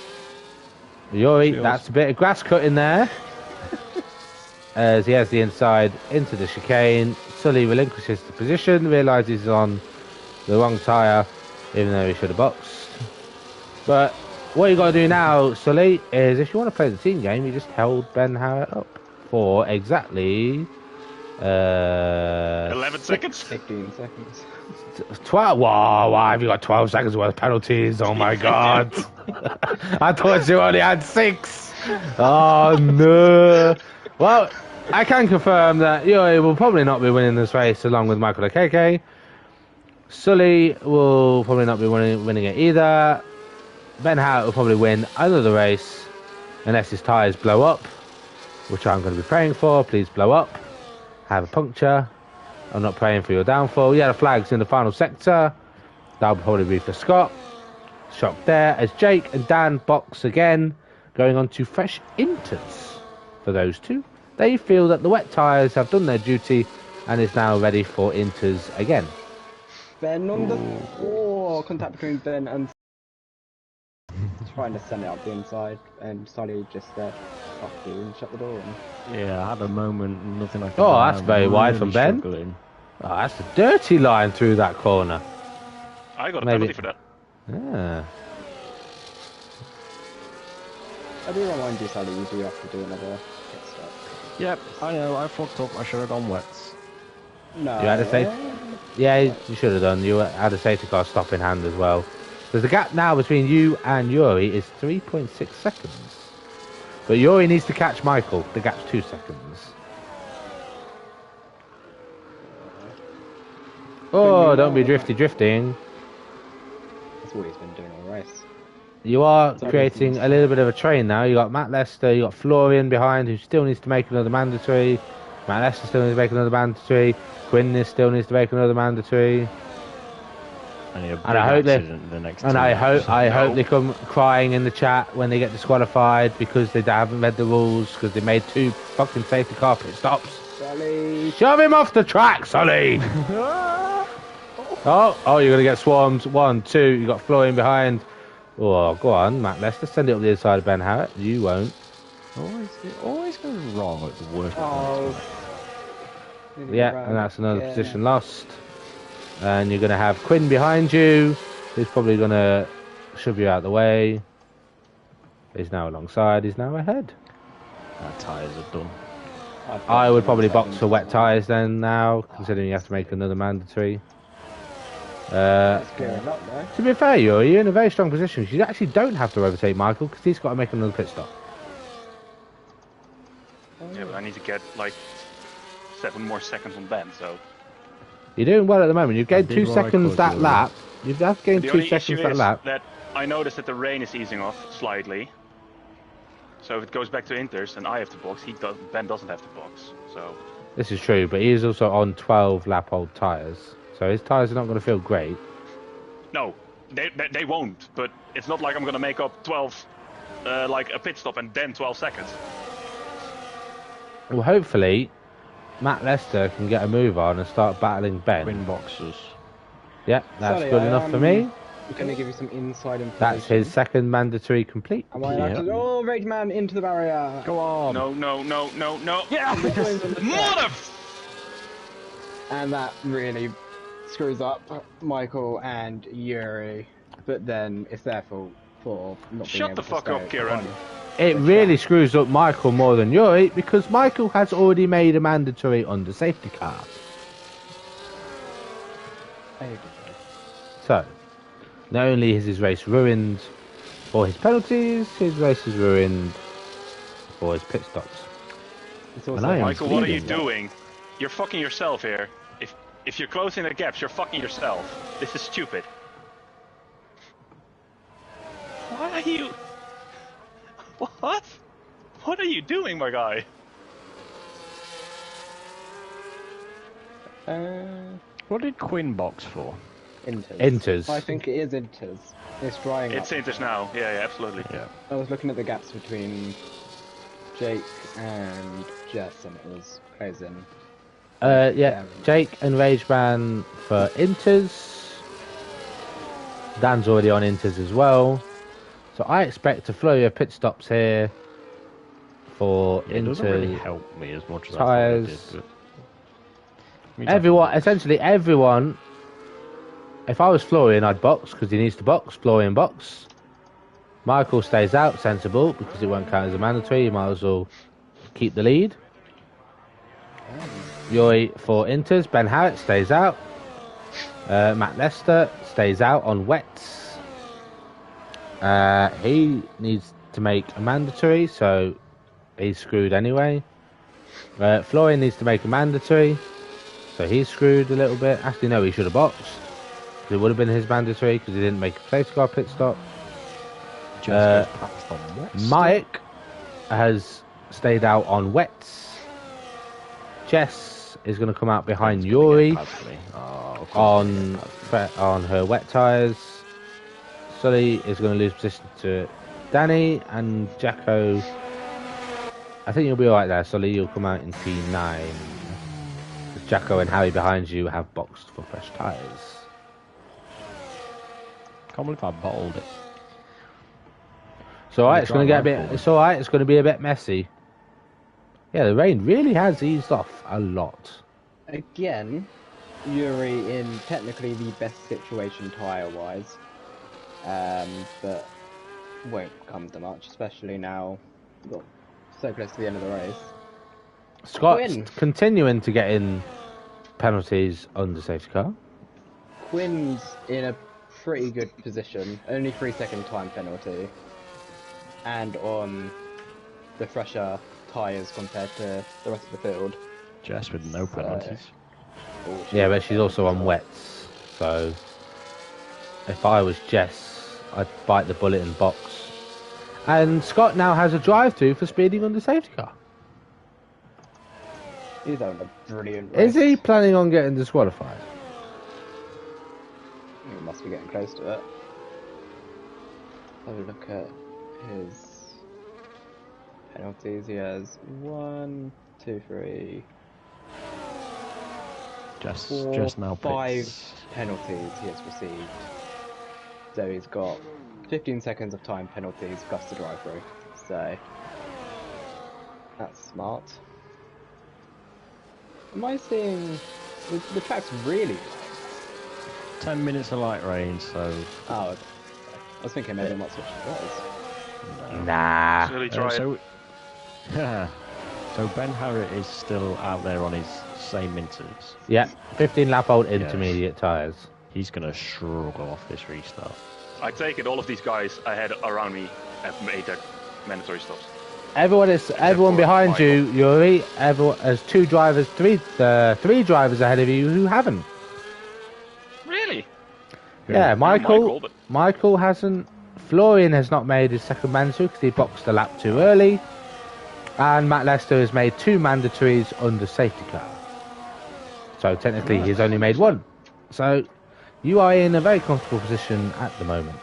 Yuri, that's a bit of grass cut in there. As he has the inside into the chicane, Sully relinquishes the position, realises he's on the wrong tyre, even though he should have boxed. But what you got to do now, Sully, is if you want to play the team game, you just held Ben Harrett up for exactly 11 seconds? 15 seconds. 12. Wow, why have you got 12 seconds worth of penalties? Oh my god. I thought you only had 6. Oh no. Well, I can confirm that Yuri will probably not be winning this race along with Michael Okeke. Sully will probably not be winning it either. Ben Harrett will probably win another race unless his tyres blow up, which I'm going to be praying for. Please blow up. Have a puncture. I'm not praying for your downfall. Yeah, the flag's in the final sector. That'll probably be for Scott. Shock there as Jake and Dan box again, going on to fresh inters for those two. They feel that the wet tyres have done their duty and is now ready for inters again. Ben on the contact between Ben and trying to send it up the inside, and Sully just said, "Fuck you," and shut the door. Yeah, I had a moment, nothing I could. Oh, that's very wide from Ben. Struggling. Oh, that's a dirty line through that corner. I got a penalty for that. Yeah. I do remind you, Sully, you do have to do another pit stop. Yep, I know, I fucked up. I should have gone wets. No. You had a safety. Yeah, you should have done. You had a safety car stop in hand as well. There's a gap now between you and Yuri is 3.6 seconds. But Yuri needs to catch Michael. The gap's 2 seconds. Oh, don't be drifting. That's what he's been doing all race. You are creating a little bit of a train now. You got Matt Lester, you got Florian behind, who still needs to make another mandatory. Matt Lester still needs to make another mandatory. Quinn still needs to make another mandatory. And I hope they, in the next and I hope they come crying in the chat when they get disqualified because they haven't read the rules because they made 2 fucking safety car pit stops. Sully. Shove him off the track, Sully! oh, you're gonna get swarmed. 1, 2. You got Florian behind. Oh, go on, Matt Lester. Send it up the other side of Ben Harrett. You won't. It always goes wrong at the worst Oh. points. Yeah, and that's another position lost. And you're going to have Quinn behind you. He's probably going to shove you out of the way. He's now alongside. He's now ahead. Our tyres are done. I would probably box for wet tyres then now, considering you have to make another mandatory. To be fair, you're in a very strong position. You actually don't have to overtake Michael because he's got to make another pit stop. Yeah, but I need to get like 7 more seconds on Ben, so... You're doing well at the moment. You've gained 2 seconds that lap. You've just gained 2 seconds that lap. That I noticed that the rain is easing off slightly. So if it goes back to Inters and I have to box, Ben doesn't have to box. So this is true, but he is also on 12 lap old tyres. So his tyres are not going to feel great. No, they won't. But it's not like I'm going to make up 12, like a pit stop and then 12 seconds. Well, hopefully, Matt Lester can get a move on and start battling Ben. Twin boxes. Yeah, that's good enough for me. I'm going to give you some inside information. That's his second mandatory complete. Am I allowed to... Oh, Rage Man into the barrier. Go on. No. Yeah. Mother... And that really screws up Michael and Yuri. But then it's their fault for not being Shut able the to fuck up, stay Kieran. on. It really screws up Michael more than Yuri because Michael has already made a mandatory under safety car. So, not only is his race ruined for his penalties, his race is ruined for his pit stops. It's also Michael, what are you doing? You're fucking yourself here. If you're closing the gaps, you're fucking yourself. This is stupid. Why are you... What? What are you doing, my guy? What did Quinn box for? Inters. I think it is Inters. It's drying It's up. Inters now. Yeah, absolutely. Yeah. I was looking at the gaps between Jake and Jess and it was closing. Yeah, Jake and Rageman for Inters. Dan's already on Inters as well. So I expect a flurry of pit stops here for It doesn't really Inters. help me as much as tyres. I thought it did. But... Everyone, essentially everyone. If I was Florian, I'd box because he needs to box. Florian box. Michael stays out, sensible, because it won't count as a mandatory. You might as well keep the lead. Yuri for Inters. Ben Harrett stays out. Matt Lester stays out on wets. He needs to make a mandatory, so he's screwed anyway. Florian needs to make a mandatory, so he's screwed a little bit. Actually, no, he should have boxed. It would have been his mandatory because he didn't make a safety car pit stop. Mike has stayed out on wets. Jess is going to come out behind Yuri on her wet tyres. Sully is going to lose position to Danny, and Jacko. I think you'll be alright there, Sully. You'll come out in P9. Jacko and Harry behind you have boxed for fresh tyres. Can't believe I bottled it. It's alright, it's going to get a bit. It's alright, it's going to be a bit messy. Yeah, the rain really has eased off a lot. Again, Yuri in technically the best situation tyre-wise. But won't come to much, especially now. Well, so close to the end of the race. Scott's Quinn. continuing to get in penalties under safety car. Quinn's in a pretty good position. Only 3-second time penalty. And on the fresher tyres compared to the rest of the field. Jess with no penalties. Yeah, but she's also on wets. So if I was Jess, I'd bite the bullet and box. And Scott now has a drive-through for speeding under safety car. He's having a brilliant race. Is he planning on getting disqualified? He must be getting close to it. Have a look at his penalties. He has 1, 2, 3, Just now 5 pits. penalties he has received. So he's got 15 seconds of time penalties plus the drive through. So that's smart. Am I seeing the track's really low? 10 minutes of light rain, so... Oh, okay. I was thinking maybe I might switch to those. No. Nah. Really try it. So Ben Harriet is still out there on his same inters. Yeah, 15 lap old intermediate tyres. He's going to struggle off this restart. I take it all of these guys ahead around me have made their mandatory stops. Everyone for behind Michael. you, Yuri. There's three drivers ahead of you who haven't. Really? Yeah, Michael. But Michael hasn't. Florian has not made his second mandatory because he boxed a lap too early. And Matt Lester has made 2 mandatories under safety car. So technically he's only made 1. So you are in a very comfortable position at the moment.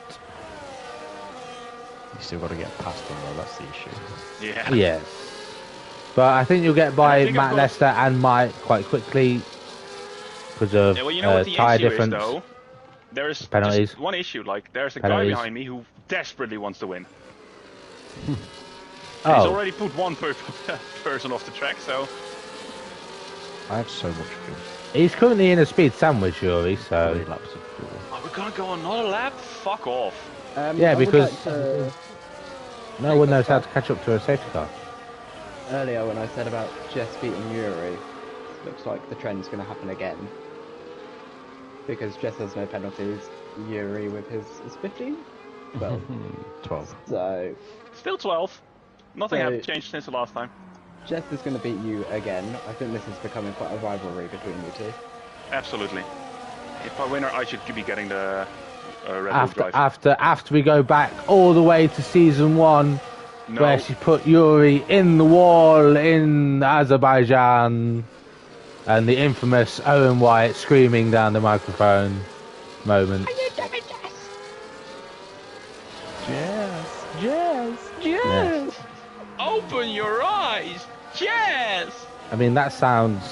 You still got to get past them though, that's the issue. yeah. Yes. But I think you'll get I by think I've Matt got- Lester and Mike quite quickly because of Yeah, well, you know what the tyre issue difference. is, though? There's Penalties. just one issue. Like, there's a Penalties. guy behind me who desperately wants to win. He's Oh, already put one person off the track, so... I have so much fuel. he's currently in a speed sandwich, Yuri. 3 So laps of fuel. Oh, we're gonna go another lap? Fuck off. Yeah, I would because- like to- no one knows how to catch up to a safety car. earlier when I said about Jess beating Yuri, looks like the trend's going to happen again. Because Jess has no penalties, Yuri with his is 15? Well, 12. so Still 12. Nothing So- has changed since the last time. Jess is going to beat you again. I think this is becoming quite a rivalry between you two. Absolutely. If I win her, I should be getting the Red Bull drive. After we go back all the way to season 1, No. where she put Yuri in the wall in Azerbaijan, and the infamous Owen White screaming down the microphone moment. Yes. Open your eyes! Yes! I mean, that sounds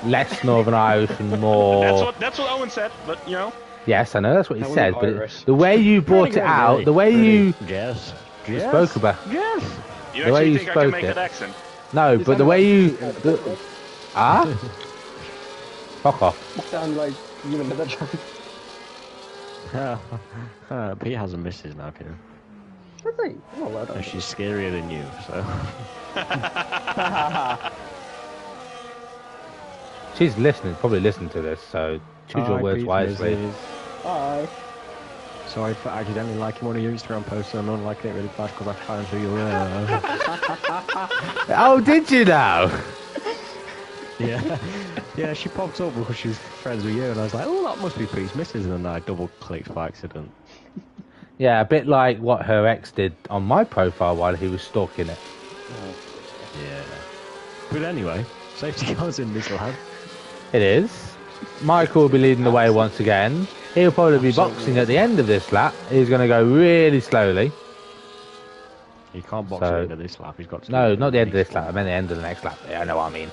less Northern Irish and more. That's what Owen said, but you know. Yes, I know that's what he That said, wasn't but Irish. the way you brought it out, the way you Yes. spoke about. Yes. You The way actually you think I can spoke make it. that accent? No, but the way you. Ah? Fuck off. You sound like you in the bedroom. Pete has a missus now, Peter. Does he? Oh, well done. And she's scarier than you, so... She's listening, probably listening to this, so choose your Hi, words Pete's wisely. missus. Hi. Sorry for accidentally liking one of your Instagram posts and not liking it really fast because I found who you were. Oh, did you now? Yeah, she popped up because she's friends with you, and I was like, oh, that must be Pete's missus, and then I double-clicked by accident. Yeah, a bit like what her ex did on my profile while he was stalking it. Yeah. But anyway, safety cars in this lab. It is. Michael will be leading the way once again. He'll probably be boxing at the end of this lap. He's going to go really slowly. He can't box So- at the end of this lap, he's got to... No, do not the end of least this lap. I one. meant the end of the next lap. Yeah, I know what I mean.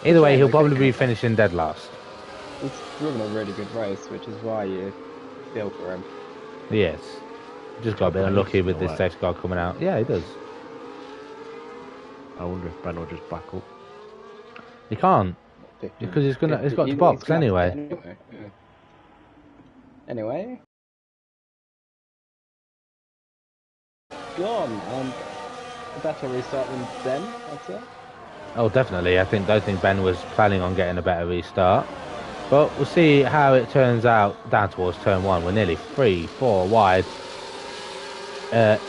Either way, he'll probably be finishing dead last. He's driven a really good race, which is why you feel for him. Yes. Just got a bit unlucky with this safety car coming out. Yeah, he does. I wonder if Ben will just back up. He can't. 15. Because he's got to He's box gonna have to anyway. Yeah. Anyway. Gone, and a better restart than Ben, I'd say. Oh, definitely. I don't think Ben was planning on getting a better restart. But we'll see how it turns out down towards turn 1. We're nearly 3-4 wide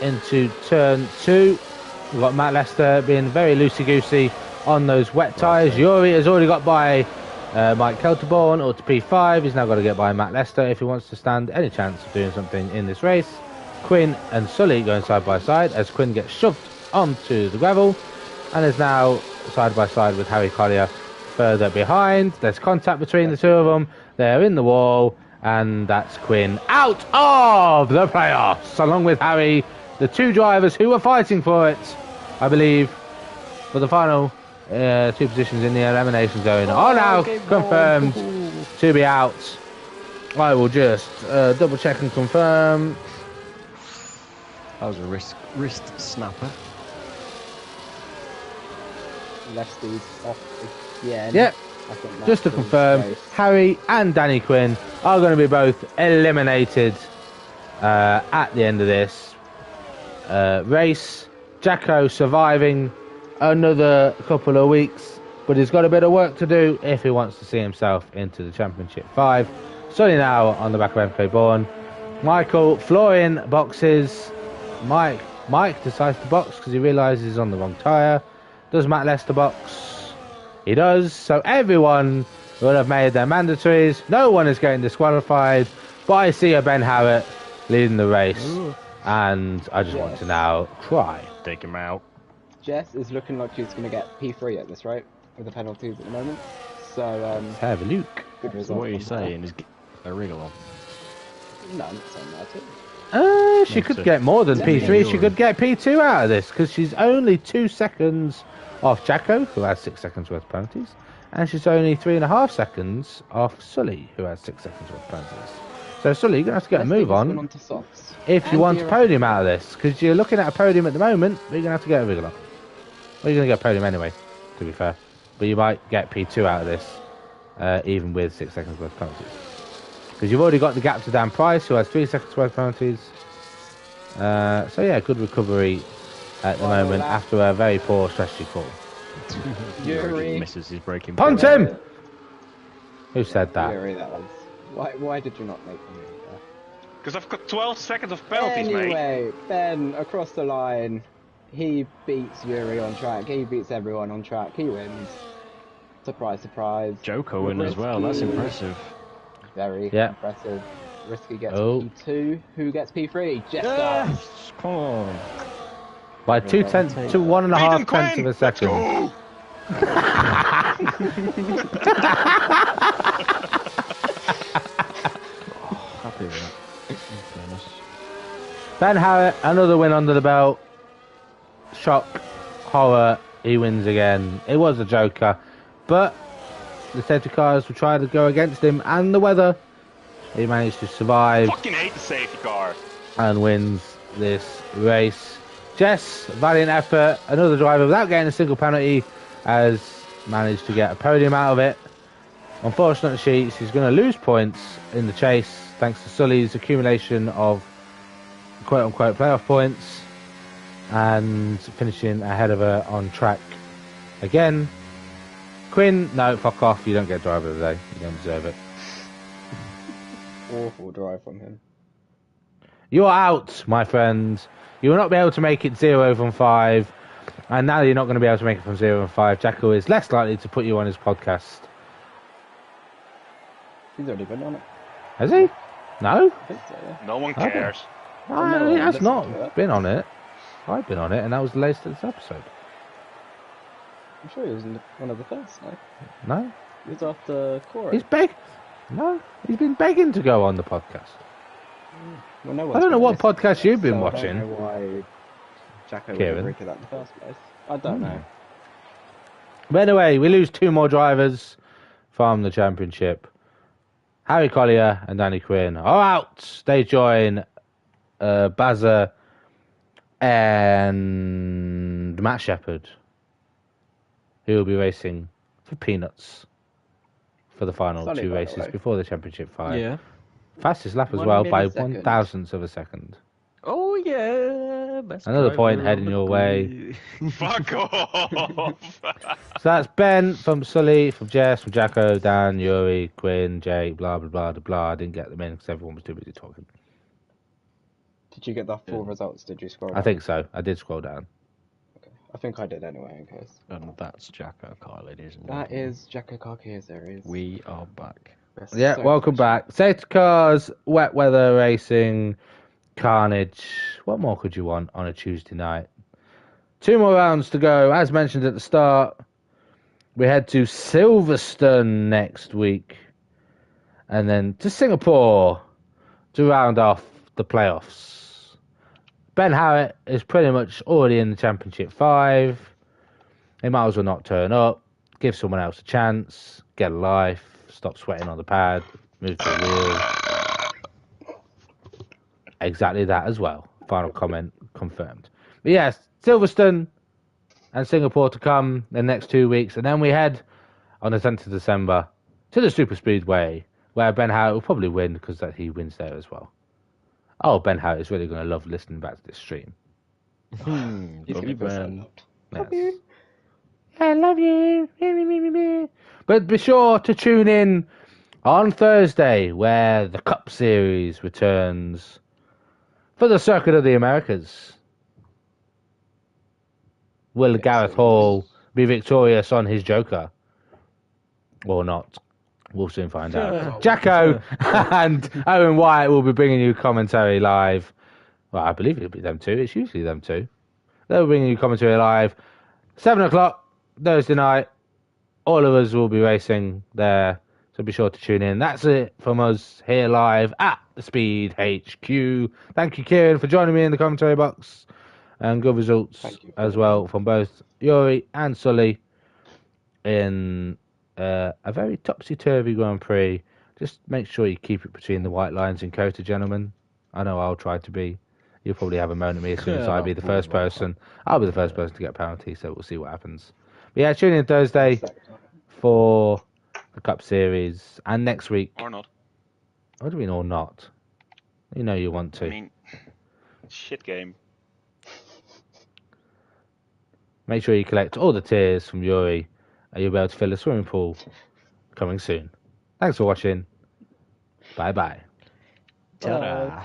into turn 2. We've got Matt Lester being very loosey-goosey on those wet tyres. Yuri has already got by Mike Kelterborn up to P5. He's now got to get by Matt Lester if he wants to stand any chance of doing something in this race. Quinn and Sully going side by side as Quinn gets shoved onto the gravel. and is now side by side with Harry Collier further behind. There's contact between the two of them. They're in the wall, and that's Quinn out of the playoffs, along with Harry, the two drivers who were fighting for it, I believe, for the final two positions in the elimination zone are now confirmed to be out. I will just double check and confirm. That was a wrist snapper. Lefties off again. Yep. I think that's Just to the confirm, race. Harry and Danny Quinn are going to be both eliminated at the end of this race. Jacko surviving another couple of weeks, but he's got a bit of work to do if he wants to see himself into the Championship 5. Sully now on the back of MK Bourne. Michael flooring boxes. Mike decides to box because he realises he's on the wrong tyre. Does Matt Lester box? He does. So everyone will have made their mandatories. No one is getting disqualified. But I see a Ben Harrett leading the race. Ooh. And I just want to now cry. Take him out. Jess is looking like she's going to get P3 at this rate with the penalties at the moment. So, Let's have a look. good So result. what are you from her. saying? Is a wriggle on? No, I'm not saying that too. She Makes could sense. get more than Yeah, P3. yeah. She could get P2 out of this because she's only 2 seconds off Jacko, who has 6 seconds worth of penalties, and she's only 3.5 seconds off Sully, who has 6 seconds worth of penalties. So Sully, you're gonna have to get a move Let's go on to softs. if you And want a you're- podium out of this, because you're looking at a podium at the moment, but you're gonna have to get a wriggle on. Well, you're gonna get a podium anyway, to be fair, but you might get P2 out of this, even with 6 seconds worth of penalties. Because you've already got the gap to Dan Price, who has 3 seconds worth of penalties. So yeah, good recovery at the Well, moment that- after a very poor strategy call. He already Yuri. misses his breaking Punt point. him! Who said that? Yuri, that was. Why did you not make them? Because I've got 12 seconds of penalties, mate. Anyway, Ben across the line. He beats Yuri on track. He beats everyone on track. He wins. Surprise, surprise. Joko win as well. That's Risky. impressive. Very Yeah. impressive. Risky gets Oh. P2. Who gets P3? Jess does. Yes! Come on. By 1.5 Beat him, tenths Quinn! of a second. Go! Happy with that. In fairness. Ben Harrett, another win under the belt. Shock, horror, he wins again. It was a joker, but the safety cars will try to go against him, and the weather. He managed to survive Fucking hate the safety car. and wins this race. Jess, valiant effort. Another driver without getting a single penalty has managed to get a podium out of it. Unfortunately, she's going to lose points in the chase thanks to Sully's accumulation of quote-unquote playoff points and finishing ahead of her on track again. Quinn, no, fuck off. You don't get driver of the day. You don't deserve it. Awful drive from him. You're out, my friend. You will not be able to make it 0 from 5. And now you're not going to be able to make it from 0 from 5. Jacko is less likely to put you on his podcast. He's already been on it. Has he? No? I think so, yeah. No one Okay. cares. No, he has listen not to it. been on it. I've been on it, and that was the latest of this episode. I'm sure he was in one of the first, no? No? He was after Cora. He's No, he's been begging to go on the podcast. Well, no I don't know one's what gonna podcast you've been so watching. I don't know why Jacko would Kieran. have agreed to that in the first place. I don't know. But anyway, we lose 2 more drivers from the championship. Harry Collier and Danny Quinn are out. They join Bazza and Matt Shepherd, who will be racing for peanuts for the final Sully, 2 by the races way. before the championship 5. Yeah. Fastest lap as 1 well by millisecond. 1,000th of a second. Oh yeah. Best Another driver point on heading the your way. grid. Fuck off! So that's Ben from Sully, from Jess, from Jacko, Dan, Yuri, Quinn, Jake, blah, blah, blah, blah, blah. I didn't get them in because everyone was too busy talking. Did you get the full results? Did you scroll down? I think so. I did scroll down. Okay. I think I did anyway, in case. And that's Jackocar, ladies and That gentlemen. is Jackocar Kia Series. We are back. Best Yeah, so welcome much. back. Safety cars, wet weather racing, carnage. What more could you want on a Tuesday night? 2 more rounds to go. As mentioned at the start, we head to Silverstone next week. And then to Singapore to round off the playoffs. Ben Harrett is pretty much already in the Championship 5. He might as well not turn up. Give someone else a chance. Get a life. Stop sweating on the pad. Move to the wheel. Exactly that as well. Final comment confirmed. But yes, Silverstone and Singapore to come the next 2 weeks. And then we head on the 10th of December to the Super Speedway, where Ben Harrett will probably win because he wins there as well. Oh, Ben Harrett is really going to love listening back to this stream. He's going to feel so loved. Love Yes. you. I love you. But be sure to tune in on Thursday, where the Cup Series returns for the Circuit of the Americas. Will Gareth Hall be victorious on his Joker? Or not? We'll soon find out. Jacko and Owen White will be bringing you commentary live. Well, I believe it'll be them two. It's usually them two. They'll be bringing you commentary live. 7 o'clock, Thursday night. All of us will be racing there. So be sure to tune in. That's it from us here live at the Speed HQ. Thank you, Kieran, for joining me in the commentary box. And good results as well from both Yuri and Sully in a very topsy-turvy Grand Prix. Just make sure you keep it between the white lines in Kota, gentlemen. I know I'll try to be. You'll probably have a moan at me as soon as I'll be the first person. I'll be the first person to get a penalty, so we'll see what happens. But yeah, tune in Thursday for the Cup Series. And next week... Or not. What do you mean, or not? You know you want to. I mean, shit game. Make sure you collect all the tears from Yuri, and you'll be able to fill a swimming pool coming soon. Thanks for watching. Bye-bye. Ta-da.